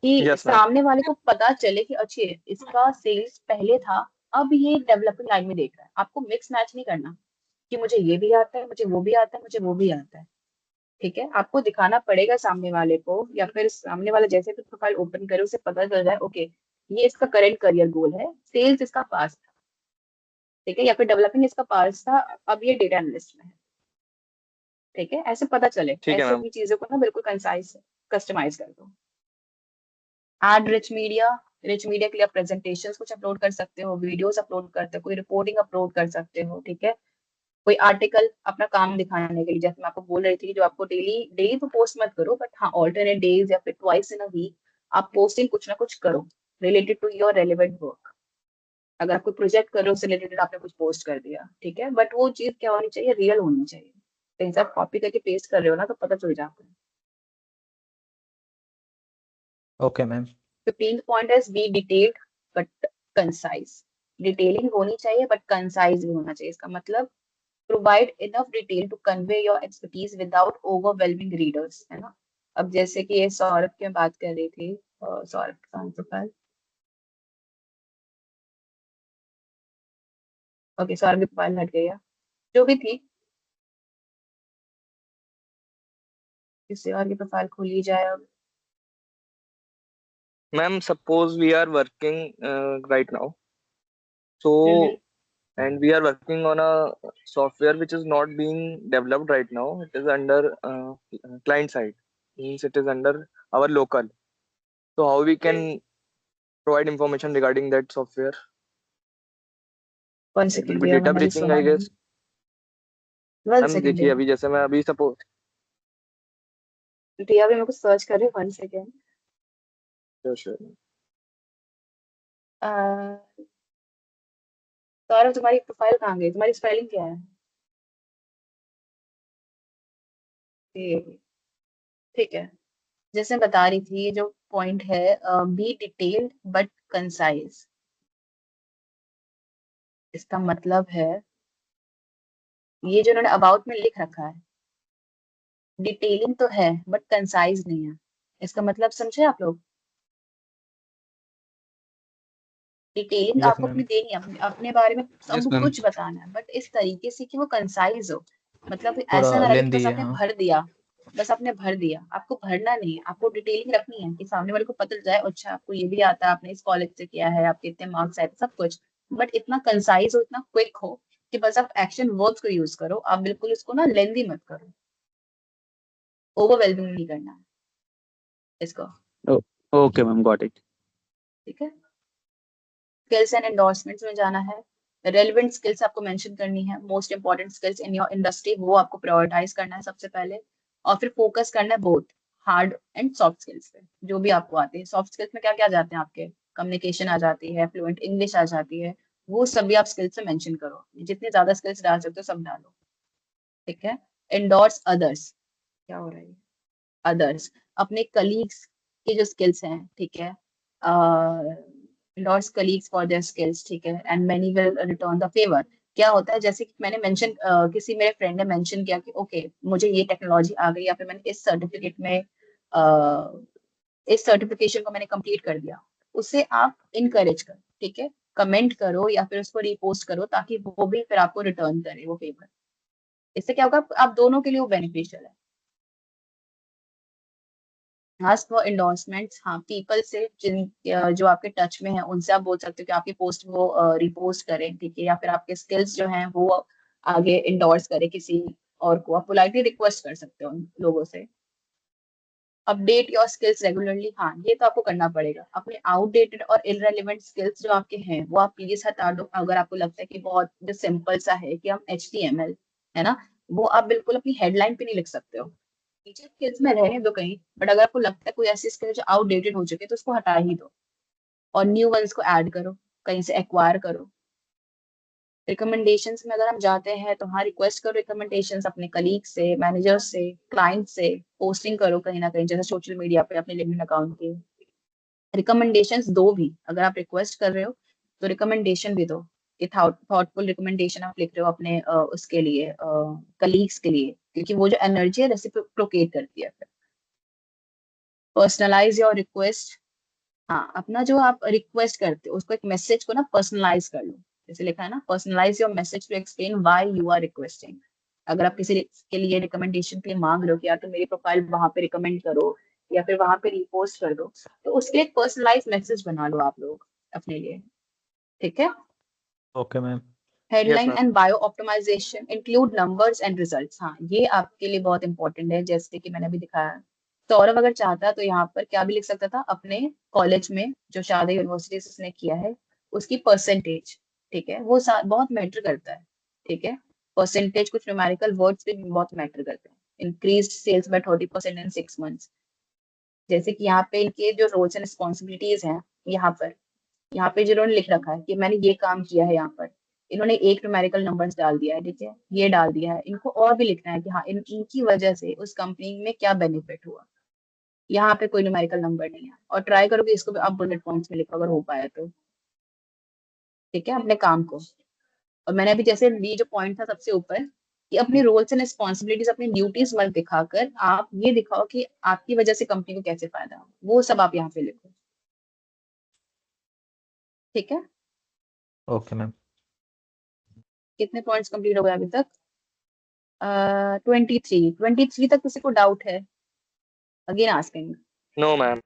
कि यस मैम। सामने वाले को पता चले कि अच्छे इसका सेल्स पहले था अब ये डेवलपिंग लाइन में देख रहा है। आपको मिक्स मैच नहीं करना कि मुझे ये भी आता है, मुझे वो भी आता है, मुझे वो भी आता है। ठीक है, आपको दिखाना पड़ेगा सामने वाले को, या फिर सामने वाला जैसे भी प्रोफाइल ओपन करे उसे पता चल जाए ओके ये इसका करंट करियर गोल है, सेल्स इसका पास था। ठीक है, या फिर डेवलपिंग इसका पास था, अब ये डेटा एनालिस्ट में है। ठीक है, ऐसे पता चले। ठीक है ऐसे मैम। अपनी चीजों को ना बिल्कुल कंसाइज कस्टमाइज कर दो। Add rich media, rich media के लिए आप प्रेजेंटेशंस कुछ अपलोड कर सकते हो, वीडियोस अपलोड करते हो, कोई रिपोर्टिंग अपलोड कर सकते हो। ठीक है, कोई आर्टिकल अपना काम दिखाने के लिए, जैसे मैं आपको बोल रही थी जो आपको डेली डेली तो पोस्ट मत करो, बट हाँ ऑल्टरनेट डेज या फिर ट्वाइस इन अ वीक आप पोस्टिंग कुछ ना कुछ करो related to your relevant work. अगर आप कोई प्रोजेक्ट कर रहे हो उससे रिलेटेड आपने कुछ पोस्ट कर दिया, ठीक है, बट वो चीज क्या होनी चाहिए, रियल होनी चाहिए। कहीं आप कॉपी करके पेस्ट कर रहे हो ना तो पता चल जाता है। Okay ma'am 15th point is be detailed but concise. Detailing होनी चाहिए बट कंसाइज भी होना चाहिए। इसका मतलब provide enough detail to convey your expertise without overwhelming readers, है ना। अब जैसे कि ये सौरभ की मैं बात कर रही थी, सौरभ का प्रोफाइल, ओके सौरभ की प्रोफाइल हट गई है, जो भी थी किसी और की प्रोफाइल खोली जाए अब। Ma'am, suppose we are working right now. So, and we are working on a software which is not being developed right now. It is under client side. Means it is under our local. So how we can provide information regarding that software? One It will second, be भैया, data मैंने breaching, सुना I guess. नहीं। One ma'am second देखिए, भैया, अभी जैसे मैं अभी सपोज भैया भी मेरे को सर्च कर रहे। 1 second। श्योर सौरभ, तुम्हारी प्रोफाइल कहाँ गई? तुम्हारी स्पेलिंग क्या है? ठीक है, जैसे मैं बता रही थी, ये जो पॉइंट है, बी डिटेल्ड बट कंसाइज। इसका मतलब है ये जो उन्होंने अबाउट में लिख रखा है, डिटेलिंग तो है बट कंसाइज नहीं है। इसका मतलब समझे आप लोग? डिटेलिंग यस आपको मैम। अपनी देनी है, अपने बारे में यस सब मैम। कुछ बताना है, बट इस तरीके से कि वो कंसाइज हो। मतलब थोड़ा ऐसा ना लगे कि लेंदी बस है, आपने हाँ। भर दिया, बस आपने भर दिया। आपको भरना नहीं है, आपको डिटेलिंग रखनी है कि सामने वाले को पता चल जाए, अच्छा आपको ये भी आता है, आपने इस कॉलेज से किया है, आपके इतने मार्क्स आए, सब कुछ। बट इतना कंसाइज हो, इतना क्विक हो कि बस आप एक्शन वर्ब्स को यूज करो। आप बिल्कुल इसको ना लेंदी मत करो, ओवरवेलमिंग नहीं करना है इसको। Okay ma'am, got it. ठीक है, स्किल्स एंड एंडोर्समेंट्स में जाना है। रेलेवेंट स्किल्स आपको मेंशन करनी है, most important skills in your industry, वो आपको प्रायोरिटाइज करना है सबसे पहले। और फिर फोकस करना है both hard and soft skills पे, जो भी आपको आते हैं। सॉफ्ट स्किल्स में क्या क्या जाते हैं आपके? कम्युनिकेशन आ जाती है, फ्लुएंट इंग्लिश आ जाती है, वो सभी आप स्किल्स में मेंशन करो। जितने ज्यादा स्किल्स डाल सकते हो सब डालो। ठीक है, एंडोर्स अदर्स। क्या हो रहा है? अदर्स, अपने कलीग्स के जो स्किल्स हैं, ठीक है, endorse colleagues for their skills, ठीक है, and many will return the favor। क्या होता है, जैसे कि मैंने मेंशन, किसी मेरे फ्रेंड ने मेंशन किया कि ओके मुझे ये टेक्नोलॉजी आ गई, या फिर मैंने इस सर्टिफिकेट में इस सर्टिफिकेशन को मैंने कंप्लीट कर दिया, उसे आप इनकरेज करो। ठीक है, कमेंट करो या फिर उसको रिपोस्ट करो, ताकि वो भी फिर आपको रिटर्न करे वो फेवर। इससे क्या होगा, आप दोनों के लिए वो बेनिफिशियल है। आस्क फॉर एंडोर्समेंट्स, हाँ, पीपल से जो आपके टच में है उनसे आप बोल सकते हो कि आपकी पोस्ट वो रिपोस्ट करें, ठीक है, या फिर आपके स्किल्स जो हैं वो आगे इंडोर्स करें किसी और को। आप पोलाइटली रिक्वेस्ट कर सकते हो उन लोगों से। अपडेट योर स्किल्स रेगुलरली, हाँ, ये तो आपको करना पड़ेगा। अपने आउटडेटेड और इररेलेवेंट स्किल्स जो आपके हैं वो आप प्लीज हटा दो। अगर आपको लगता है कि बहुत जो सिंपल सा है कि हम HTML है ना, वो आप बिल्कुल अपनी हेडलाइन पे नहीं लिख सकते हो। टीचर स्किल्स में रहने दो कहीं, बट अगर आपको लगता है कोई ऐसी स्किल जो आउटडेटेड हो चुकी है तो उसको हटा ही दो, और न्यू वंस को ऐड करो, कहीं से एक्वायर करो। रिकमेंडेशंस में अगर हम जाते हैं तो हाँ, रिक्वेस्ट करो रिकमेंडेशंस अपने कलीग से, मैनेजर से, क्लाइंट से। पोस्टिंग करो कहीं ना कहीं, जैसे सोशल मीडिया पे अपने लिंक्डइन अकाउंट के। रिकमेंडेशंस दो भी, अगर आप रिक्वेस्ट कर रहे हो तो रिकमेंडेशन भी दो कि थॉटफुल रिकमेंडेशन आप लिख रहे हो अपने उसके लिए, कलीग्स के लिए, क्योंकि वो जो एनर्जी है रेसिप्रोकेट करती है। फिर पर्सनलाइज योर रिक्वेस्ट, हाँ, अपना जो आप रिक्वेस्ट करते हो उसको, एक मैसेज को ना पर्सनलाइज कर लो। जैसे लिखा है ना, personalize your message to explain why you are requesting. अगर आप किसी के लिए रिकमेंडेशन के लिए मांग रहे हो कि यार तुम मेरी प्रोफाइल वहां पे रिकमेंड करो या फिर वहां पे रिपोस्ट कर दो, तो उसके लिए एक पर्सनलाइज मैसेज बना लो आप लोग अपने लिए। ठीक है, okay ma'am. Headline and bio optimization, include numbers and results. हाँ, ये आपके लिए बहुत इंपॉर्टेंट है। जैसे कि मैंने अभी दिखाया, सौरभ अगर चाहता तो यहाँ पर क्या भी लिख सकता था, अपने कॉलेज में जो शारदा यूनिवर्सिटी से उसने किया है उसकी परसेंटेज। ठीक है, वो बहुत मैटर करता है। ठीक है, परसेंटेज, कुछ न्यूमेरिकल वर्ड्स भी बहुत मैटर करते हैं। इंक्रीज सेल्स बाय 30% इन 6 months। जैसे कि यहाँ पे इनके जो रोल्स एंड रिस्पॉन्सिबिलिटीज हैं, यहाँ पे जिन्होंने लिख रखा है कि मैंने ये काम किया है, यहाँ पर इन्होंने एक न्यूमेरिकल नंबर्स डाल दिया है, ठीक है, ये डाल दिया है। इनको और भी लिखना है कि हाँ, इनकी वजह से उस कंपनी में क्या बेनिफिट हुआ। यहाँ पे कोई न्यूमेरिकल नंबर नहीं है, और ट्राई करो कि इसको भी आप बुलेट पॉइंट्स में लिखो अगर हो पाए तो। ठीक है, अपने काम को। और मैंने अभी जैसे ये जो पॉइंट था सबसे ऊपर, कि अपने रोल्स एंड रिस्पॉन्सिबिलिटीज, अपनी ड्यूटीज मत दिखाकर आप ये दिखाओ कि आपकी वजह से कंपनी को कैसे फायदा हो, वो सब आप यहाँ पे लिखो। ठीक है, ओके मैम। कितने पॉइंट्स कंप्लीट हो गए अभी तक? 23 तक किसी को डाउट है? Again asking. No ma'am.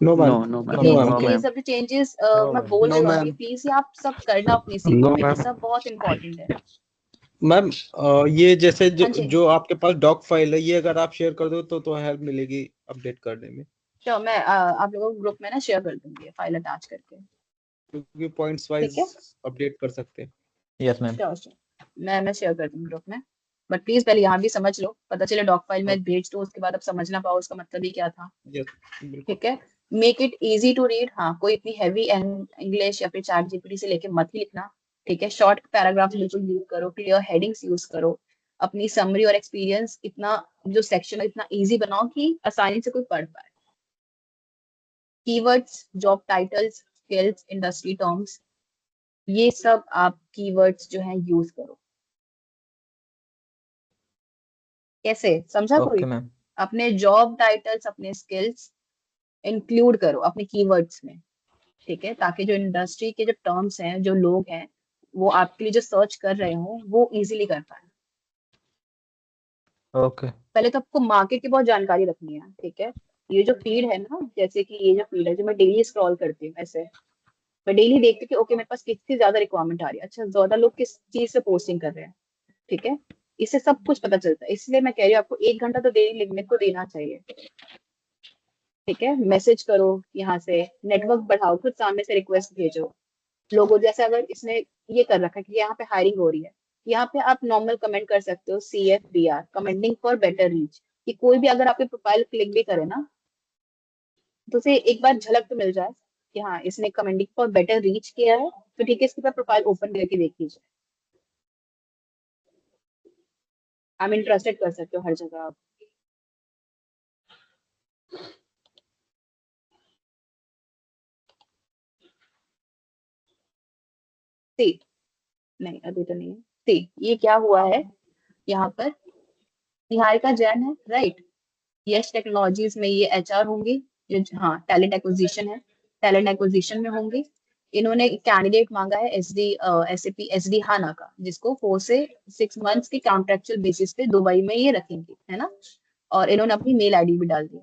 No ma'am no no ma'am ये नो नो ये मैम सब जो चेंजेस नो मैं मैम बोल नो रही हूँ अभी, मैम प्लीज ये आप सब करना अपनी नो सीवी में, ये मैम सब बहुत इंपॉर्टेंट है। मैम ये जैसे जो हाँ जी, जो आपके पास डॉक फाइल है, ये अगर आप शेयर कर दो तो हेल्प मिलेगी अपडेट करने में, श्योर, मैं आप लोगों को ग्रुप में ना शेयर कर दूंगी फाइल अटैच करके, क्योंकि पॉइंट्स ठीक वाइज है? अपडेट कर सकते हैं। यस मैम श्योर श्योर, मैं शेयर कर दूंगी ग्रुप में, बट प्लीज पहले यहाँ भी समझ लो, पता चले डॉक फाइल में भेज दो उसके बाद आप समझ ना पाओ उसका मतलब ही क्या था, यस बिल्कुल। ठीक है? Make it easy to read, हाँ कोई इतनी हैवी इंग्लिश या फिर चैट जीपीटी से लेके मत ही लिखना, ठीक है? शॉर्ट पैराग्राफ बिल्कुल यूज करो, क्लियर हेडिंग्स यूज करो, अपनी समरी और एक्सपीरियंस इतना जो सेक्शन है इतना इजी बनाओ कि आसानी से कोई पढ़ पाए। Keywords, job titles, skills, industry terms, ये सब आप कीवर्ड्स जो है यूज करो। कैसे, समझा कोई? ओके मैम अपने जॉब टाइटल्स, अपने स्किल्स इंक्लूड करो अपने कीवर्ड्स में, ठीक है? ताकि जो इंडस्ट्री के जो टर्म्स हैं, जो लोग हैं, वो आपके लिए जो सर्च कर रहे हो वो इजीली कर पाए। ओके पहले तो आपको मार्केट की बहुत जानकारी रखनी है, ठीक है? ये जो फीड है ना, जैसे कि ये जो फीड है जो मैं डेली स्क्रॉल करती हूँ, ऐसे मैं डेली देखती हूँ कि ओके मेरे पास कितनी ज्यादा रिक्वायरमेंट आ रही है, अच्छा ज्यादा लोग किस चीज से पोस्टिंग कर रहे हैं, ठीक है? इससे सब कुछ पता चलता है, इसलिए मैं कह रही हूँ आपको 1 घंटा तो डेली लिखने को देना चाहिए, ठीक है? मैसेज करो यहाँ से, नेटवर्क बढ़ाओ, खुद सामने से रिक्वेस्ट भेजो लोगों, जैसे अगर इसने ये कर रखा है कि यहाँ पे हायरिंग हो रही है, यहाँ पे आप नॉर्मल कमेंट कर सकते हो CFBR, commenting for better reach, कि कोई भी अगर आपकी प्रोफाइल क्लिक भी करे ना तो उसे एक बार झलक तो मिल जाए कि हाँ इसने कमेंटिंग फॉर बेटर रीच किया है, तो ठीक है इसके बाद प्रोफाइल ओपन करके देख लीजिए, आई एम इंटरेस्टेड कर सकते हो हर जगह आप। सी, नहीं अभी तो नहीं है। सी, ये क्या हुआ है यहाँ पर, निहारिका जैन है, राइट? यस टेक्नोलॉजीज में ये HR होंगी, ये हाँ टैलेंट एक्विजिशन है, टैलेंट एक्विजिशन में होंगी। इन्होंने कैंडिडेट मांगा है SAP SD हाना का, जिसको 4 से 6 मंथ्स के कॉन्ट्रेक्चुअल बेसिस पे दुबई में ये रखेंगे, है ना? और इन्होंने अपनी मेल आईडी भी डाल दी।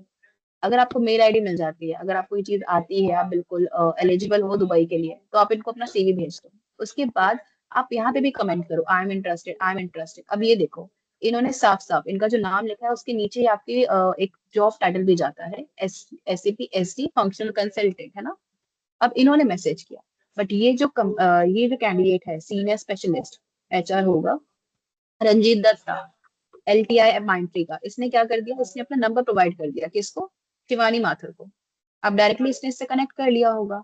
अगर आपको मेल आईडी मिल जाती है, अगर आपको ये चीज आती है, आप बिल्कुल एलिजिबल हो दुबई के लिए, तो आप इनको अपना CV भेज दो। उसके बाद आप यहाँ पे भी कमेंट करो I am interested, I am interested. अब ये देखो इन्होंने साफ साफ इनका जो नाम लिखा है उसके नीचे ही आपकी एक जॉब टाइटल भी जाता है, SAP SD फंक्शनल कंसल्टेंट, है ना? अब इन्होंने मैसेज किया, बट ये जो कैंडिडेट है सीनियर स्पेशलिस्ट HR होगा, रंजीत दत्ता, LTI माइंट्री का, इसने क्या कर दिया, इसने अपना नंबर प्रोवाइड कर दिया किसको, शिवानी माथुर को। अब डायरेक्टली इसने इससे कनेक्ट कर लिया होगा,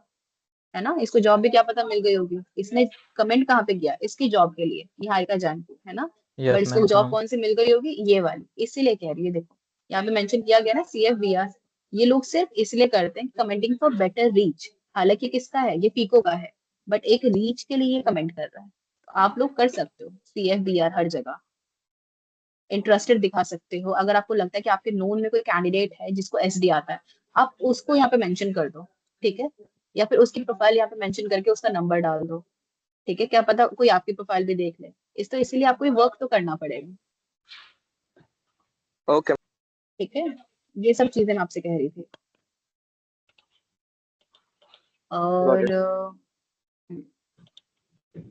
है ना? इसको जॉब भी क्या पता मिल गई होगी। इसने कमेंट कहाँ पे किया, इसकी जॉब के लिए, निहारिका जैन को, है ना? बट यस इसको मैम जॉब हाँ कौन सी मिल गई होगी, ये वाली, इसीलिए कह रही है। देखो यहाँ पे मेंशन किया गया ना CFBR, ये लोग सिर्फ इसलिए करते हैं कमेंटिंग फॉर बेटर रीच, हालांकि किसका है ये, पीको का है, बट एक रीच के लिए ये कमेंट कर रहा है। तो आप लोग कर सकते हो CFBR हर जगह, इंटरेस्टेड दिखा सकते हो। अगर आपको लगता है कि आपके नोन में कोई कैंडिडेट है जिसको SD आता है, आप उसको यहाँ पे मेंशन कर दो, ठीक है? या फिर उसकी प्रोफाइल यहाँ पे मेंशन करके उसका नंबर डाल दो, ठीक है? क्या पता कोई आपकी प्रोफाइल भी देख ले। तो इसीलिए आपको ये वर्क तो करना पड़ेगा, ओके ठीक है? ये सब चीजें मैं आपसे कह रही थी। Got it. और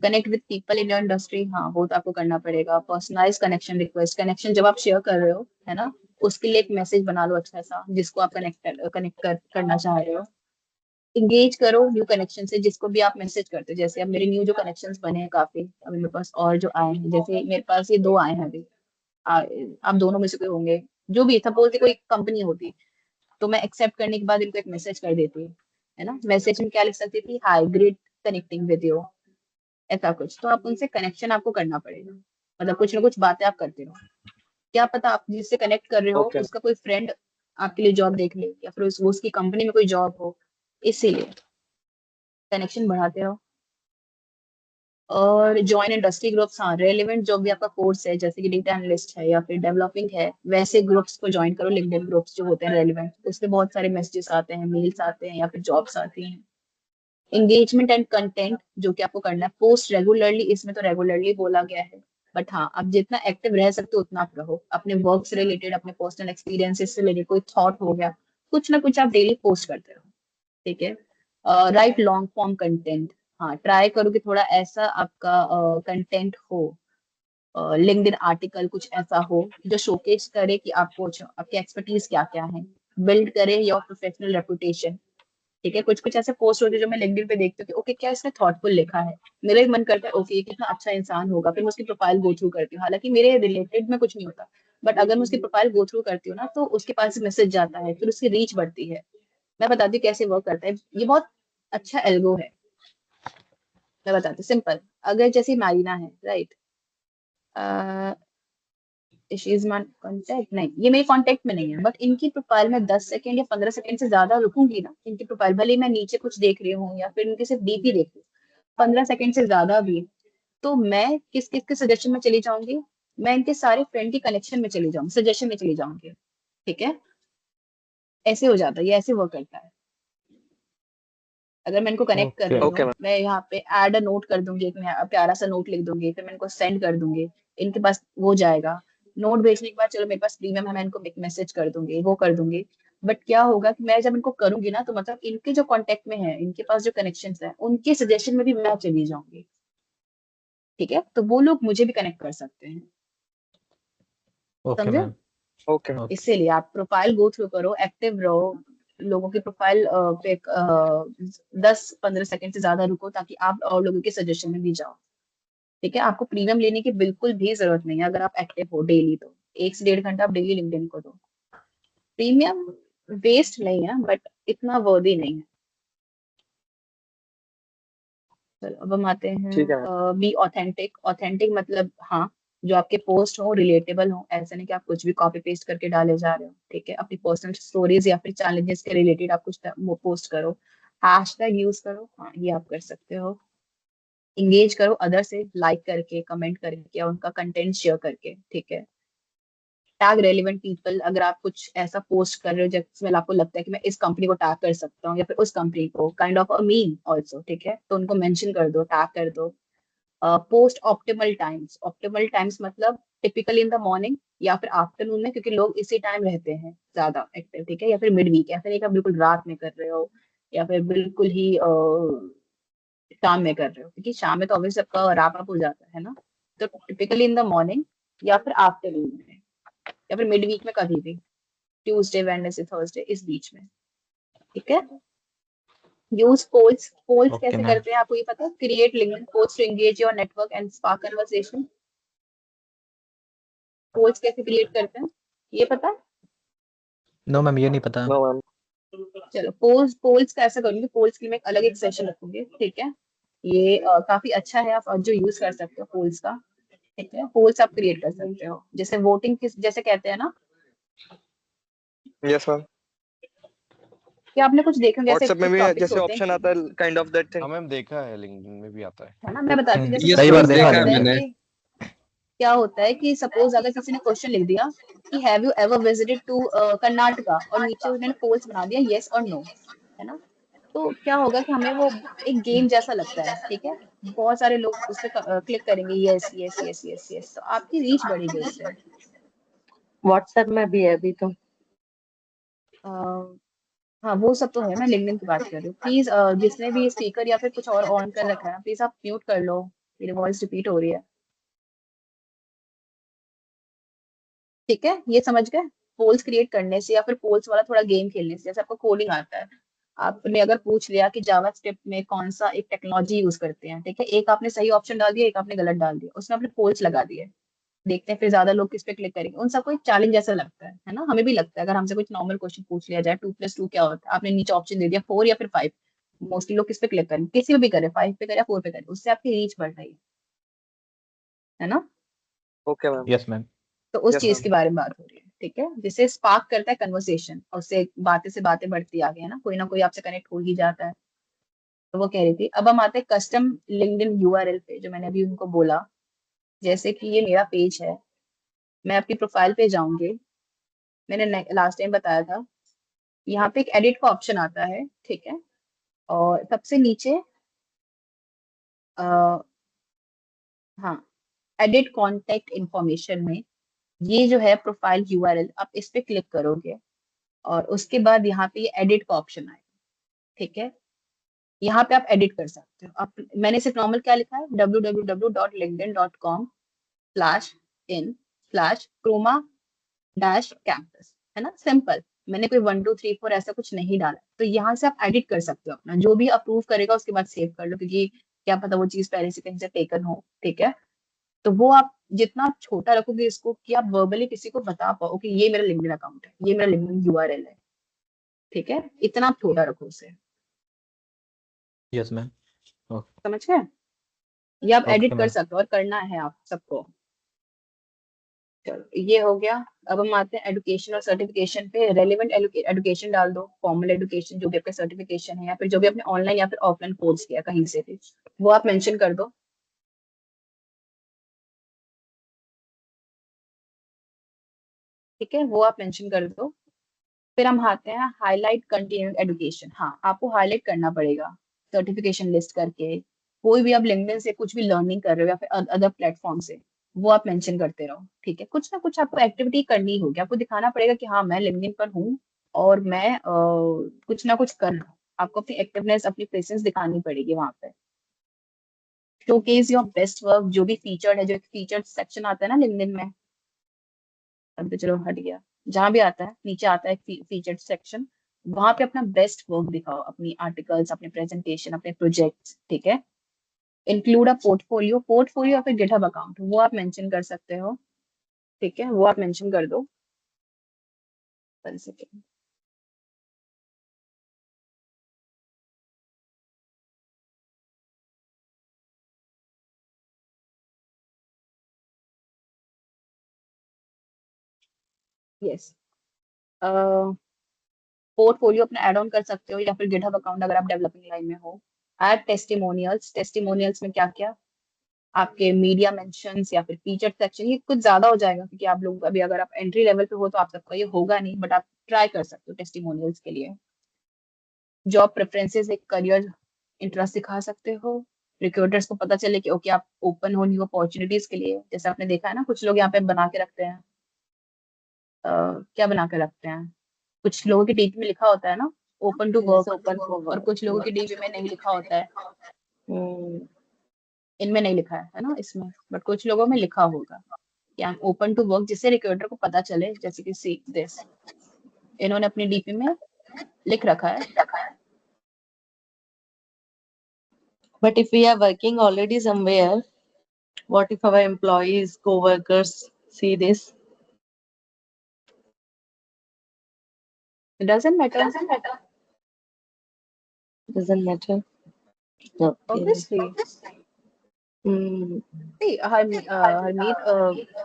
connect with people in your industry, हाँ वो तो आपको करना पड़ेगा। पर्सनलाइज कनेक्शन रिक्वेस्ट, कनेक्शन जब आप शेयर कर रहे हो, है ना, उसके लिए एक मैसेज बना लो अच्छा सा जिसको आप कनेक्ट करना चाह रहे हो। इंगेज करो न्यू कनेक्शन से, जिसको भी आप मैसेज करते हो। जैसे अब मेरे न्यू जो कनेक्शंस बने हैं काफी, अभी मेरे पास और जो आए हैं, जैसे मेरे पास ये 2 आए हैं अभी, आप दोनों में से कोई होंगे, जो भी सपोज कोई कंपनी होती, तो मैं एक्सेप्ट करने के बाद इनको एक मैसेज कर देती, है ना? मैसेज में क्या लिख सकती थी, high great connecting with you, ऐसा कुछ। तो आप उनसे कनेक्शन आपको करना पड़ेगा, मतलब कुछ ना कुछ बातें आप करते रहो। क्या पता आप जिससे कनेक्ट कर रहे हो ओके उसका कोई फ्रेंड आपके लिए जॉब देख ले, या फिर उसकी कंपनी में कोई जॉब हो, इसीलिए कनेक्शन बढ़ाते रहो। और जॉइन इंडस्ट्री ग्रुप्स, हाँ रेलिवेंट जो भी आपका कोर्स है, जैसे कि डेटा एनालिस्ट है या फिर डेवलपिंग है, वैसे ग्रुप्स को ज्वाइन करो। लिंक्डइन ग्रुप्स जो होते हैं रेलिवेंट, उसमें बहुत सारे मैसेजेस आते हैं, मेल्स आते हैं या फिर जॉब्स आती हैं। एंगेजमेंट एंड कंटेंट जो कि आपको करना है, पोस्ट रेगुलरली, इसमें तो रेगुलरली बोला गया है, बट हाँ आप जितना एक्टिव रह सकते हो उतना आप रहो। अपने वर्क से रिलेटेड, अपने पर्सनल एक्सपीरियंसेस से रिलेटेड कोई थॉट हो गया, कुछ ना कुछ आप डेली पोस्ट करते रहो, ठीक है। राइट लॉन्ग फॉर्म कंटेंट, हाँ ट्राई करो कि थोड़ा ऐसा आपका कंटेंट हो, लिंक्डइन आर्टिकल कुछ ऐसा हो जो शोकेस करे कि आपको आपकी एक्सपर्टीज क्या क्या है, बिल्ड करे योर प्रोफेशनल रेपुटेशन। ठीक है, कुछ कुछ ऐसे पोस्ट होते हैं जो मैं लिंक्डइन पे देखती हूँ कि ओके क्या इसने थॉटफुल लिखा है, मेरा भी मन करता है ओके ये कितना अच्छा इंसान होगा, फिर मैं उसकी प्रोफाइल गो थ्रू करती हूँ, हालांकि मेरे रिलेटेड में कुछ नहीं होता, बट अगर मैं उसकी प्रोफाइल गो थ्रू करती हूँ ना तो उसके पास मैसेज जाता है, फिर उसकी रीच बढ़ती है। मैं बताती हूँ कैसे वर्क करता है, ये बहुत अच्छा एल्गो है। मैं बताती हूँ सिंपल, अगर जैसे मारीना है right, she is my contact, नहीं ये मेरे कांटेक्ट में नहीं है, बट इनकी प्रोफाइल में 10 सेकंड या 15 सेकंड से ज्यादा रुकूंगी ना इनकी प्रोफाइल, भले ही मैं नीचे कुछ देख रही हूँ या फिर इनके सिर्फ डीपी देख रही हूँ 15 सेकंड से ज्यादा भी, तो मैं किस किस के सजेशन में चली जाऊंगी, मैं इनके सारे फ्रेंड की कनेक्शन में चली जाऊंगी, सजेशन में चली जाऊंगी। ठीक है, ऐसे हो जाता है, ये ऐसे वर्क करता है। अगर मैं इनको कनेक्ट कर रही ओके हूँ, मैं यहाँ पे ऐड अ नोट कर दूंगी, एक मैं प्यारा सा नोट लिख दूंगी, फिर मैं इनको सेंड कर दूंगी, इनके पास वो जाएगा। नोट भेजने के बाद चलो मेरे पास प्रीमियम है, मैं इनको एक मैसेज कर दूंगी, वो कर दूंगी। बट क्या होगा कि मैं जब इनको करूंगी ना तो मतलब इनके जो कॉन्टेक्ट में है, इनके पास जो कनेक्शन है, उनके सजेशन में भी मैं चली जाऊंगी। ठीक है, तो वो लोग मुझे भी कनेक्ट कर सकते हैं, ओके समझे? मैम। Okay ma'am. इसीलिए आप प्रोफाइल गो थ्रू करो, एक्टिव रहो, लोगों की प्रोफाइल पे 10-15 सेकंड से ज्यादा रुको ताकि आप और लोगों के सजेशन में भी जाओ। ठीक है, आपको प्रीमियम लेने की बिल्कुल भी जरूरत नहीं है अगर आप एक्टिव हो डेली, तो 1 से 1.5 घंटा आप डेली लिंक्डइन को दो। प्रीमियम वेस्ट नहीं है बट इतना वर्दी नहीं है। चलो अब हम आते हैं ठीक है मैम। Be authentic. ऑथेंटिक मतलब हाँ जो आपके पोस्ट हो रिलेटेबल हो, ऐसा नहीं कि आप कुछ भी कॉपी पेस्ट करके डाले जा रहे हो। ठीक है, अपनी पर्सनल स्टोरीज या फिर चैलेंजेस के रिलेटेड आप कुछ पोस्ट करो, हैशटैग यूज करो, हाँ ये आप कर सकते हो। इंगेज करो अदर से, लाइक करके, कमेंट करके या उनका कंटेंट शेयर करके। ठीक है, टैग रेलिवेंट पीपल, अगर आप कुछ ऐसा पोस्ट कर रहे हो जिसमें आपको लगता है कि मैं इस कंपनी को टैग कर सकता हूँ या फिर उस कंपनी को, kind of a meme also, ठीक है, तो उनको मेंशन कर दो, टैग कर दो। Post optimal times, optimal times मतलब टिपिकली इन द मॉर्निंग या फिर आफ्टरनून में, क्योंकि लोग इसी टाइम रहते हैं ज्यादा एक्टिव। ठीक है, या फिर मिड वीक, ऐसा नहीं कि आप बिल्कुल रात में कर रहे हो या फिर बिल्कुल ही शाम में कर रहे हो, क्योंकि शाम में तो ऑब्वियस सबका रैप अप हो जाता है ना। तो टिपिकली इन द मॉर्निंग या फिर आफ्टरनून में या फिर मिड वीक में, कभी भी ट्यूसडे वेडनेसडे थर्सडे इस बीच में। ठीक है, यूज पोल्स। पोल्स ओके कैसे मैम। करते हैं आपको ये पता है? Create LinkedIn post to engage your network and spark conversation. Polls कैसे क्रिएट करते हैं ये पता है? नो मैम, ये नहीं पता। No ma'am. चलो पोल्स, पोल्स का ऐसा करूंगी, पोल्स के लिए मैं एक अलग एक सेशन रखूंगी। ठीक है, ये काफी अच्छा है, आप जो यूज कर सकते हो पोल्स का। ठीक है, पोल्स आप क्रिएट कर सकते हो, जैसे वोटिंग किस जैसे कहते हैं ना, यस मैम। कि आपने कुछ देखा जैसे व्हाट्सएप में कुछ भी टॉपिक्स जैसे होते हैं ऑप्शन आता है काइंड ऑफ दैट हाँ थिंग। मैम, देखा है, लिंक्डइन में भी आता है ना, मैं बताती हूँ जैसे यस कई बार मैम, सपोज क्या देखा देखा है है होता है मैंने। कि क्या होता है कि सपोज अगर किसी ने क्वेश्चन लिख दिया कि have you ever visited to Karnataka, और नीचे उन्होंने पोल्स बना दिया यस और नो, है ना, तो क्या होगा कि हमें वो एक गेम जैसा लगता है। ठीक है, बहुत सारे लोग उस पर क्लिक करेंगे, yes yes yes yes yes, तो आपकी रीच बढ़ेगी उससे। व्हाट्सएप में भी है अभी तो। हाँ वो सब तो है, मैं लिंक्डइन की बात कर रही हूँ। प्लीज जिसने भी स्पीकर या फिर कुछ और ऑन कर रखा है, प्लीज आप म्यूट कर लो, मेरी वॉइस रिपीट हो रही है। ठीक है, ये समझ गए? पोल्स क्रिएट करने से या फिर पोल्स वाला थोड़ा गेम खेलने से, जैसे आपको कोडिंग आता है, आपने अगर पूछ लिया कि जावास्क्रिप्ट में कौन सा एक टेक्नोलॉजी यूज करते हैं, ठीक है, एक आपने सही ऑप्शन डाल दिया, एक आपने गलत डाल दिया, उसमें आपने पोल्स लगा दिए, देखते हैं फिर ज्यादा लोग किस पे क्लिक करेंगे। उन सबको एक चैलेंज जैसा लगता है ना, हमें भी लगता है अगर हमसे कुछ नॉर्मल क्वेश्चन पूछ लिया जाए 2+2 क्या होता है, आपने नीचे ऑप्शन दे दिया 4 या फिर 5, मोस्टली लोग किस पे क्लिक करेंगे, किसी पे भी करें, 5 पे करें या 4 पे करें, उससे आपकी रीच बढ़ रही है ना। Okay ma'am. Yes ma'am. तो उस यस चीज मैम। के बारे में बात हो रही है। ठीक है, जिसे स्पार्क करता है कन्वर्सेशन, और उससे बातें से बातें बढ़ती आगे, है ना, कोई ना कोई आपसे कनेक्ट हो ही जाता है। तो वो कह रही थी, अब हम आते हैं कस्टम लिंक्डइन यूआरएल पे, जो मैंने अभी उनको बोला। जैसे कि ये मेरा पेज है, मैं अपनी प्रोफाइल पे जाऊंगी, मैंने लास्ट टाइम बताया था, यहाँ पे एक एडिट का ऑप्शन आता है। ठीक है, और सबसे नीचे आ, हाँ, एडिट कॉन्टेक्ट इन्फॉर्मेशन में ये जो है प्रोफाइल यूआरएल, आप इस पे क्लिक करोगे और उसके बाद यहाँ पे ये एडिट का ऑप्शन आएगा। ठीक है। यहाँ पे आप एडिट कर सकते हो। आप मैंने सिर्फ नॉर्मल क्या लिखा है, www.linkedin.com/in/chroma-campus, है ना, सिंपल। मैंने कोई 1 2 3 4 ऐसा कुछ नहीं डाला। तो यहाँ से आप एडिट कर सकते हो अपना, जो भी अप्रूव करेगा उसके बाद सेव कर लो, क्योंकि क्या पता वो चीज पहले से कहीं से टेकन हो। ठीक है, तो वो आप जितना आप छोटा रखोगे इसको, कि आप वर्बली किसी को बता पाओ कि ये मेरा लिंक्डइन अकाउंट है, ये मेरा लिंक्डइन URL है। ठीक है, इतना आप छोटा रखो उसे। Yes ma'am. ओके समझ गए? ये आप एडिट ओके कर मैम। सकते हो और करना है आप सबको। चलो ये हो गया। अब हम आते हैं एजुकेशन और सर्टिफिकेशन पे। रेलेवेंट एजुकेशन डाल दो, फॉर्मल एजुकेशन जो भी आपका सर्टिफिकेशन है, या फिर जो भी आपने ऑनलाइन या फिर ऑफलाइन कोर्स किया कहीं से भी, वो आप मेंशन कर दो। ठीक है, वो आप मेंशन कर दो। फिर हम आते हैं हाईलाइट कंटिन्यूड एजुकेशन। हाँ, आपको हाईलाइट करना पड़ेगा सर्टिफिकेशन लिस्ट करके। कोई भी आप लिंक्डइन से कुछ भी लर्निंग कर रहे हो या फिर अदर प्लेटफॉर्म से, वो आप मेंशन करते रहो। ठीक है, कुछ ना कुछ आपको एक्टिविटी करनी होगी, आपको दिखाना पड़ेगा कि हाँ मैं लिंक्डइन पर हूँ और मैं कुछ ना कुछ कर रहा हूँ। आपको अपनी एक्टिवनेस, अपनी प्रेजेंस दिखानी पड़ेगी वहां पे। शोकेस योर बेस्ट वर्क, जो भी फीचर्ड है, जो एक फीचर्ड सेक्शन आता है ना लिंक्डइन में, अब तो चलो हट गया, जहां भी आता है नीचे आता है फीचर्ड सेक्शन, वहां पे अपना बेस्ट वर्क दिखाओ, अपनी आर्टिकल्स, अपने प्रेजेंटेशन, अपने प्रोजेक्ट्स। ठीक है, इंक्लूड अ पोर्टफोलियो, पोर्टफोलियो या फिर गिटहब अकाउंट, वो आप मेंशन कर सकते हो। ठीक है, वो आप मेंशन कर दो। 1 सेकेंड। यस, पोर्टफोलियो अपना ऐड ऑन कर सकते हो, या फिर गिटहब अकाउंट अगर आप डेवलपिंग लाइन में हो। ऐड टेस्टिमोनियल्स, टेस्टिमोनियल्स में क्या क्या, आपके मीडिया मेंशंस या फिर फीचर सेक्शन। ये कुछ ज्यादा हो जाएगा क्योंकि आप लोग अभी, अगर आप एंट्री लेवल पे हो तो आप सबका ये होगा नहीं, बट आप ट्राई कर सकते हो टेस्टिमोनियल्स के लिए। जॉब प्रेफरेंसेस, एक करियर इंटरेस्ट दिखा सकते हो, रिक्रूटर्स को पता चले कि ओके आप ओपन हो न्यू अपॉर्चुनिटीज के लिए। जैसे आपने देखा है ना, कुछ लोग यहाँ पे बना के रखते हैं, क्या बना के रखते हैं, कुछ लोगों की डीपी में लिखा होता है ना open to work, open for और कुछ लोगों की डीपी में नहीं लिखा होता है। इनमें नहीं लिखा है ना इसमें, बट कुछ लोगों में लिखा होगा कि I am open to work, जिससे रिक्रूटर को पता चले। जैसे कि सी दिस, इन्होंने अपनी डीपी में लिख रखा है। But if we are working already somewhere, what if our employees, co-workers see this? It doesn't matter. Doesn't matter. Okay. Obviously. See, Harmeet,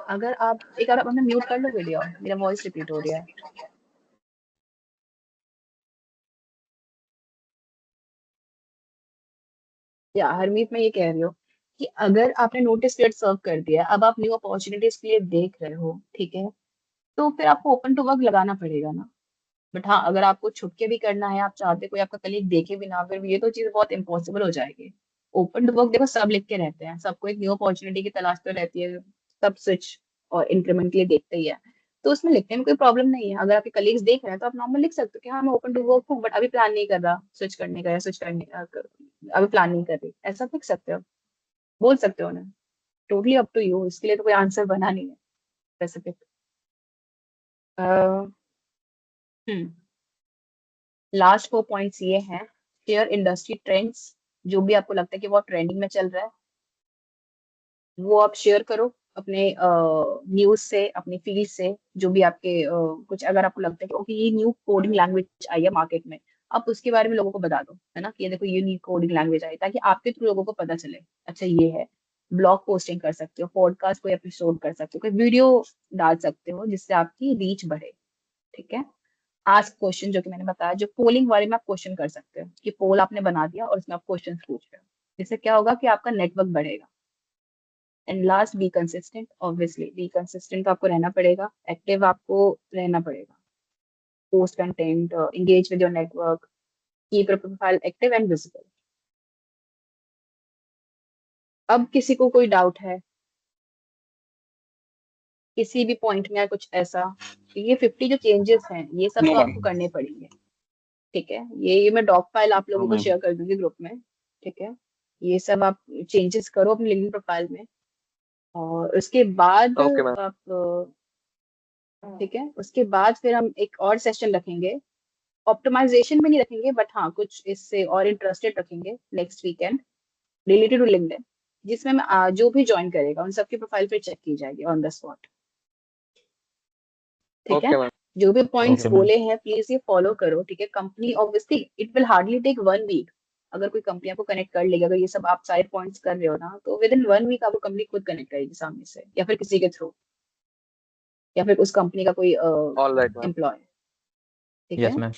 अगर आप एक बार अपना म्यूट कर लो वीडियो, मेरा वॉइस रिपीट हो रहा है। या हरमीत, मैं ये कह रही हूँ कि अगर आपने नोटिस पीरियड सर्व कर दिया, अब आप न्यू अपॉर्चुनिटीज के लिए देख रहे हो, ठीक है, तो फिर आपको ओपन टू वर्क लगाना पड़ेगा ना। बट हाँ, अगर आपको छुप के भी करना है, आप चाहते कोई आपका कलीग देखे भी ना, फिर ये तो चीज बहुत इम्पॉसिबल हो जाएगी। ओपन टू वर्क देखो सब लिख के रहते हैं, सबको एक न्यू अपॉर्चुनिटी की तलाश तो रहती है, सब स्विच और इंक्रीमेंट के लिए देखते ही है। तो उसमें लिखने में कोई प्रॉब्लम नहीं है। अगर आपके कलीग्स देख रहे हैं तो आप नॉर्मल लिख सकते हो कि हाँ मैं ओपन टू वर्क हूँ, बट अभी प्लान नहीं कर रहा स्विच करने का, या स्विच करने का अभी प्लान नहीं कर रही, ऐसा लिख सकते हो, बोल सकते हो उन्हें। टोटली अप टू यू, इसके लिए तो कोई आंसर बना नहीं है स्पेसिफिक। लास्ट 4 पॉइंट्स ये हैं। शेयर इंडस्ट्री ट्रेंड्स, जो भी आपको लगता है कि वो ट्रेंडिंग में चल रहा है, वो आप शेयर करो अपने न्यूज से, अपनी फील्ड से, जो भी आपके कुछ, अगर आपको लगता है कि ओके ये न्यू कोडिंग लैंग्वेज आई है मार्केट में, आप उसके बारे में लोगों को बता दो, है ना, कि ये देखो ये न्यू कोडिंग लैंग्वेज आई, ताकि आपके थ्रू लोगों को पता चले अच्छा ये है। ब्लॉग पोस्टिंग कर सकते हो, पॉडकास्ट कोई एपिसोड कर सकते हो, कोई वीडियो डाल सकते हो, जिससे आपकी रीच बढ़े। ठीक है, आस्क क्वेश्चन, जो कि मैंने बताया, जो पोलिंग वाले में आप क्वेश्चन कर सकते हो कि पोल आपने बना दिया और उसमें आप क्वेश्चन पूछ रहे हो, जिससे क्या होगा कि आपका नेटवर्क बढ़ेगा। And last, be consistent. Obviously be consistent तो आपको रहना पड़ेगा, एक्टिव आपको रहना पड़ेगा, post content, engage with your network, keep your profile active and visible. अब किसी को कोई डाउट है किसी भी पॉइंट में या कुछ ऐसा, ये 50 जो चेंजेस हैं ये सब नो तो मैम। आपको करने पड़ेंगे। ठीक है। ये मैं डॉक फाइल आप लोगों को मैम शेयर कर दूंगी ग्रुप में, ठीक है। ये सब आप चेंजेस करो अपने लिंक्डइन प्रोफाइल में, और उसके बाद ओके मैम। आप ठीक है, उसके बाद फिर हम एक और सेशन रखेंगे, ऑप्टिमाइजेशन में नहीं रखेंगे बट हाँ कुछ इससे और इंटरेस्टेड रखेंगे next weekend related to LinkedIn, जिसमें मैं जो भी ज्वाइन करेगा उन सबकी प्रोफाइल पे चेक की जाएगी ऑन द स्पॉट, ठीक है। Okay ma'am. जो भी पॉइंट्स ओके मैम बोले हैं प्लीज ये फॉलो करो, ठीक है। Company obviously it will hardly take 1 week, अगर कोई कंपनी आपको कनेक्ट कर लेगी, अगर ये सब आप सारे पॉइंट्स कर रहे हो ना, तो विद इन 1 वीक आपको कंपनी खुद कनेक्ट करेगी सामने से, या फिर किसी के थ्रू, या फिर उस कंपनी का कोई ऑल राइट मैम। एम्प्लॉय, ठीक यस है। मैम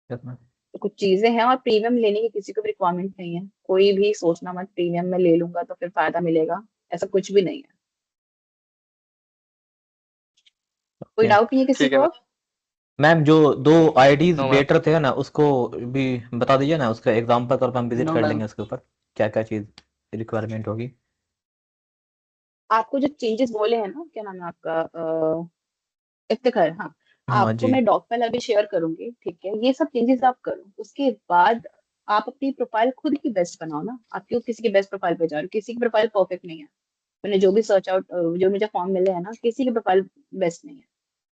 यस मैम तो कुछ चीजें हैं, और प्रीमियम लेने की किसी को भी रिक्वायरमेंट नहीं है, कोई भी सोचना मत प्रीमियम में ले लूंगा तो फिर फायदा मिलेगा, ऐसा कुछ भी नहीं है। कोई ओके डाउट नहीं है किसी ठीक है को? मैम। मैम जो 2 आईडीज नो मैम। बेटर थे ना उसको भी बता दीजिए ना, उसका एग्जांपल तौर पर हम विजिट नो कर मैम। लेंगे उसके ऊपर क्या क्या चीज रिक्वायरमेंट होगी। आपको जो चेंजेस बोले हैं ना, क्या नाम है आपका, इफ्तिखार, हाँ। हाँ आपको जी मैं डॉक फाइल अभी शेयर करूंगी, ठीक है। ये सब चेंजेस आप करो, उसके बाद आप अपनी प्रोफाइल खुद की बेस्ट बनाओ ना। आप क्यों किसी की बेस्ट प्रोफाइल पे जा रहे हो? किसी की प्रोफाइल परफेक्ट नहीं है। मैंने जो भी सर्च आउट, जो मुझे फॉर्म मिले हैं ना, किसी की प्रोफाइल बेस्ट नहीं है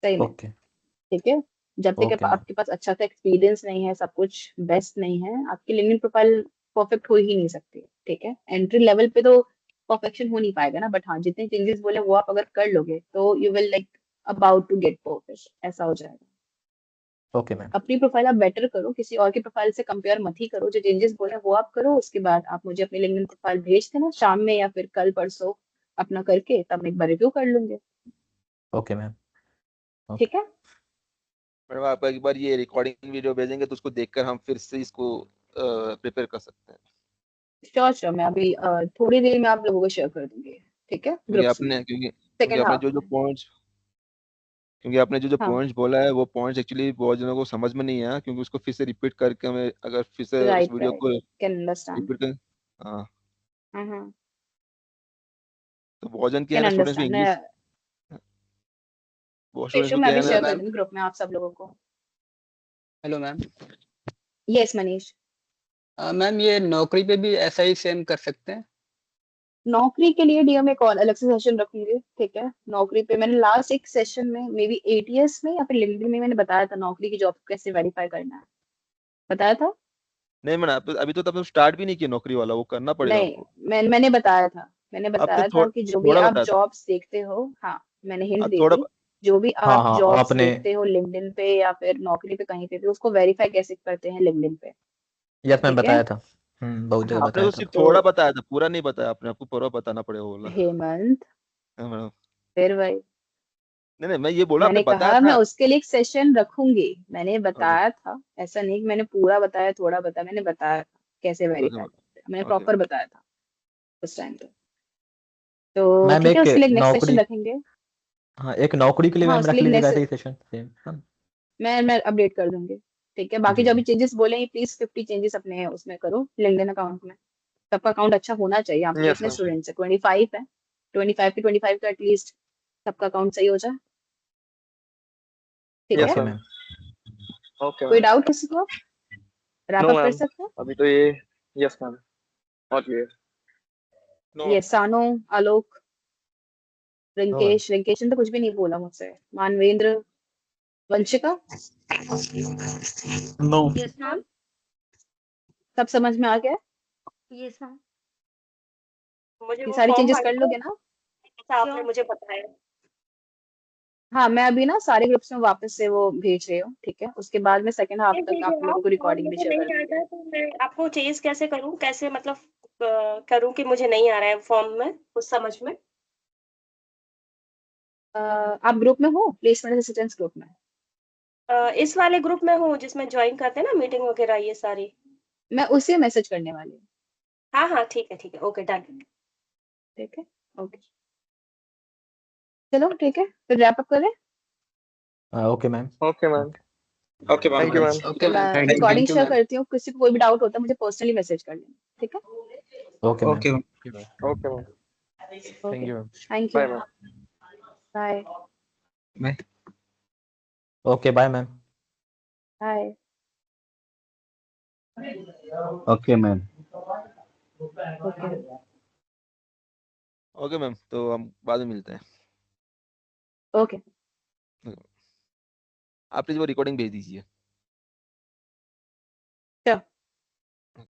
सही में, ओके ठीक है। जब तक ओके मैम आपके पास अच्छा सा एक्सपीरियंस नहीं है, सब कुछ बेस्ट नहीं है, आपकी लिंक्डइन प्रोफाइल परफेक्ट हो ही नहीं सकती, ठीक है। एंट्री लेवल पे तो परफेक्शन हो नहीं पाएगा ना, बट हाँ जितने चेंजेस बोले वो आप अगर कर लोगे तो you will like about to get perfect, ऐसा हो जाएगा। ओके मैम अपनी प्रोफाइल आप बेटर करो, किसी और की प्रोफाइल से कंपेयर मत ही करो। जो चेंजेस बोले वो आप करो, उसके बाद आप मुझे अपनी लिंक्डइन प्रोफाइल भेज देना शाम में या फिर कल परसों अपना करके, तब मैं एक बार रिव्यू कर लूंगी, ओके मैम ओके ठीक है। मैडम आप एक बार ये रिकॉर्डिंग वीडियो भेजेंगे तो उसको देखकर हम फिर से इसको प्रिपेयर कर सकते हैं, श्योर श्योर, मैं अभी थोड़ी देर में आप लोगों को शेयर कर दूंगी, ठीक है, क्योंकि ग्रुप्स में आपने क्योंकि क्योंकि सेकेंड आपने हाफ जो जो में। पॉइंट्स क्योंकि आपने जो जो हाँ पॉइंट्स बोला है वो पॉइंट्स एक्चुअली बहुत जनों को समझ में नहीं आया, क्योंकि उसको फिर से रिपीट करके हमें अगर फिर से उस राइट वीडियो राइट, को कैन अंडरस्टैंड। रिपीट कर, हाँ, हाँ तो बहुत जन क्या है कैन ना स्टूडेंट्स में अंडरस्टैंड। मैं इंग्लिश, बहुत स्टूडेंट्स इशू को मैं क्या अभी है हेलो शेयर ना, कर मैम। दूंगी ग्रुप में आप सब लोगों को। Hello ma'am. Yes Manish. Ma'am ये नौकरी पे भी ऐसा ही सेम कर सकते हैं? नौकरी के लिए डीएम एक और अलग से सेशन रखूंगी, ठीक है। नौकरी पे मैंने लास्ट एक सेशन में मे बी एटीएस में या फिर लिंक्डइन में मैंने बताया था नौकरी की जॉब कैसे वेरीफाई करना है, बताया था। नहीं मैडम अभी तो तब स्टार्ट भी नहीं किया नौकरी वाला, वो करना पड़ेगा नहीं, आपको। मैंने बताया था, मैंने आपने बताया था कि जो भी थोड़ा आप बताया था, जॉब्स देखते हो, हाँ मैंने हिंट आप दी थोड़ा थी, जो भी हाँ आप हाँ जॉब्स आपने देखते हो लिंक्डइन पे या फिर नौकरी पे कहीं पे भी, उसको वेरीफाई कैसे करते हैं लिंक्डइन पे, यस मैम ठीक है। बताया था, बहुत जगह हाँ आपने बताया तो था सिर्फ आपने। तो थोड़ा बताया था, पूरा नहीं बताया आपने, आपको पूरा बताना पड़ेगा वो बोला। हेमंत, हाँ मैडम, फिर वही नहीं नहीं मैं ये बोला आपने मैंने बताया कहा मैं था। उसके लिए एक सेशन रखूंगी, मैंने ओके बताया था, ऐसा नहीं कि मैंने पूरा बताया थोड़ा बताया, मैंने बताया था कैसे ओके वेरीफाई करते हैं, मैंने ओके प्रॉपर बताया था उस टाइम पे। तो मैम ठीक है, एक उसके लिए नेक्स्ट सेशन नौकरी, रखेंगे। हाँ एक नौकरी के लिए हाँ मैम उसके रख लिए लीजिएगा नेक्स्ट ऐसे ही सेशन सेम, हाँ मैं अपडेट कर दूंगी, ठीक है। बाकी जी जो जी अभी चेंजेस बोले हैं प्लीज 50 चेंजेस अपने उसमें करो लिंक्डइन अकाउंट में। सबका अकाउंट अच्छा होना चाहिए, आप यस कितने मैम। स्टूडेंट्स है? 25 है, 25 तो एटलीस्ट सबका अकाउंट सही हो जाए, ठीक यस है। Okay ma'am. मैम ओके कोई मैम। डाउट किसी को? रैप नो अप कर मैम, सकते हैं? अभी तो ये, यस मैम, नॉट ये, ये सानो, आलोक, नो मैम रिंकेश ने तो कुछ भी नहीं बोला मुझसे, Manvendra, Vanshika, no yes ma'am. सब समझ में आ गया? Yes ma'am. मुझे ये वो सारी फॉर्म चेंजेस भरना कर है लोगे ना? जैसा आपने मुझे बताया। हाँ मैं अभी ना सारे ग्रुप्स में वापस से वो भेज रही हूँ, ठीक है। उसके बाद में सेकंड हाफ ये तक आप भेजे लोगों आप, को और रिकॉर्डिंग भी मुझे शेयर कर नहीं दूंगी। आता है तो मैं आपको चेंज कैसे करूँ, कैसे मतलब करूँ कि मुझे नहीं आ रहा है फॉर्म में कुछ समझ में। आप ग्रुप में हो, प्लेसमेंट असिस्टेंस ग्रुप में? इस वाले ग्रुप में हूँ जिसमें ज्वाइन करते हैं ना मीटिंग वगैरह ये सारी। मैं उसी मैसेज करने वाली हूँ, हाँ हाँ ठीक है ओके डन। ठीक है। ओके चलो ठीक है, फिर रैप अप करें। Okay ma'am okay ma'am, okay ma'am, thank you ma'am. Okay मैं ma'am. Recording thank you share ma'am. करती हूँ, किसी को कोई भी डाउट होता है मुझे पर्सनली मैसेज कर लेना, ठीक है। Okay ma'am okay ma'am. Okay ma'am, thank okay you ma'am thank bye you, ma'am. Bye मैं okay bye ma'am bye. Okay ma'am. Okay okay ma'am, तो हम बाद में मिलते हैं। ओके आप प्लीज वो रिकॉर्डिंग भेज दीजिए।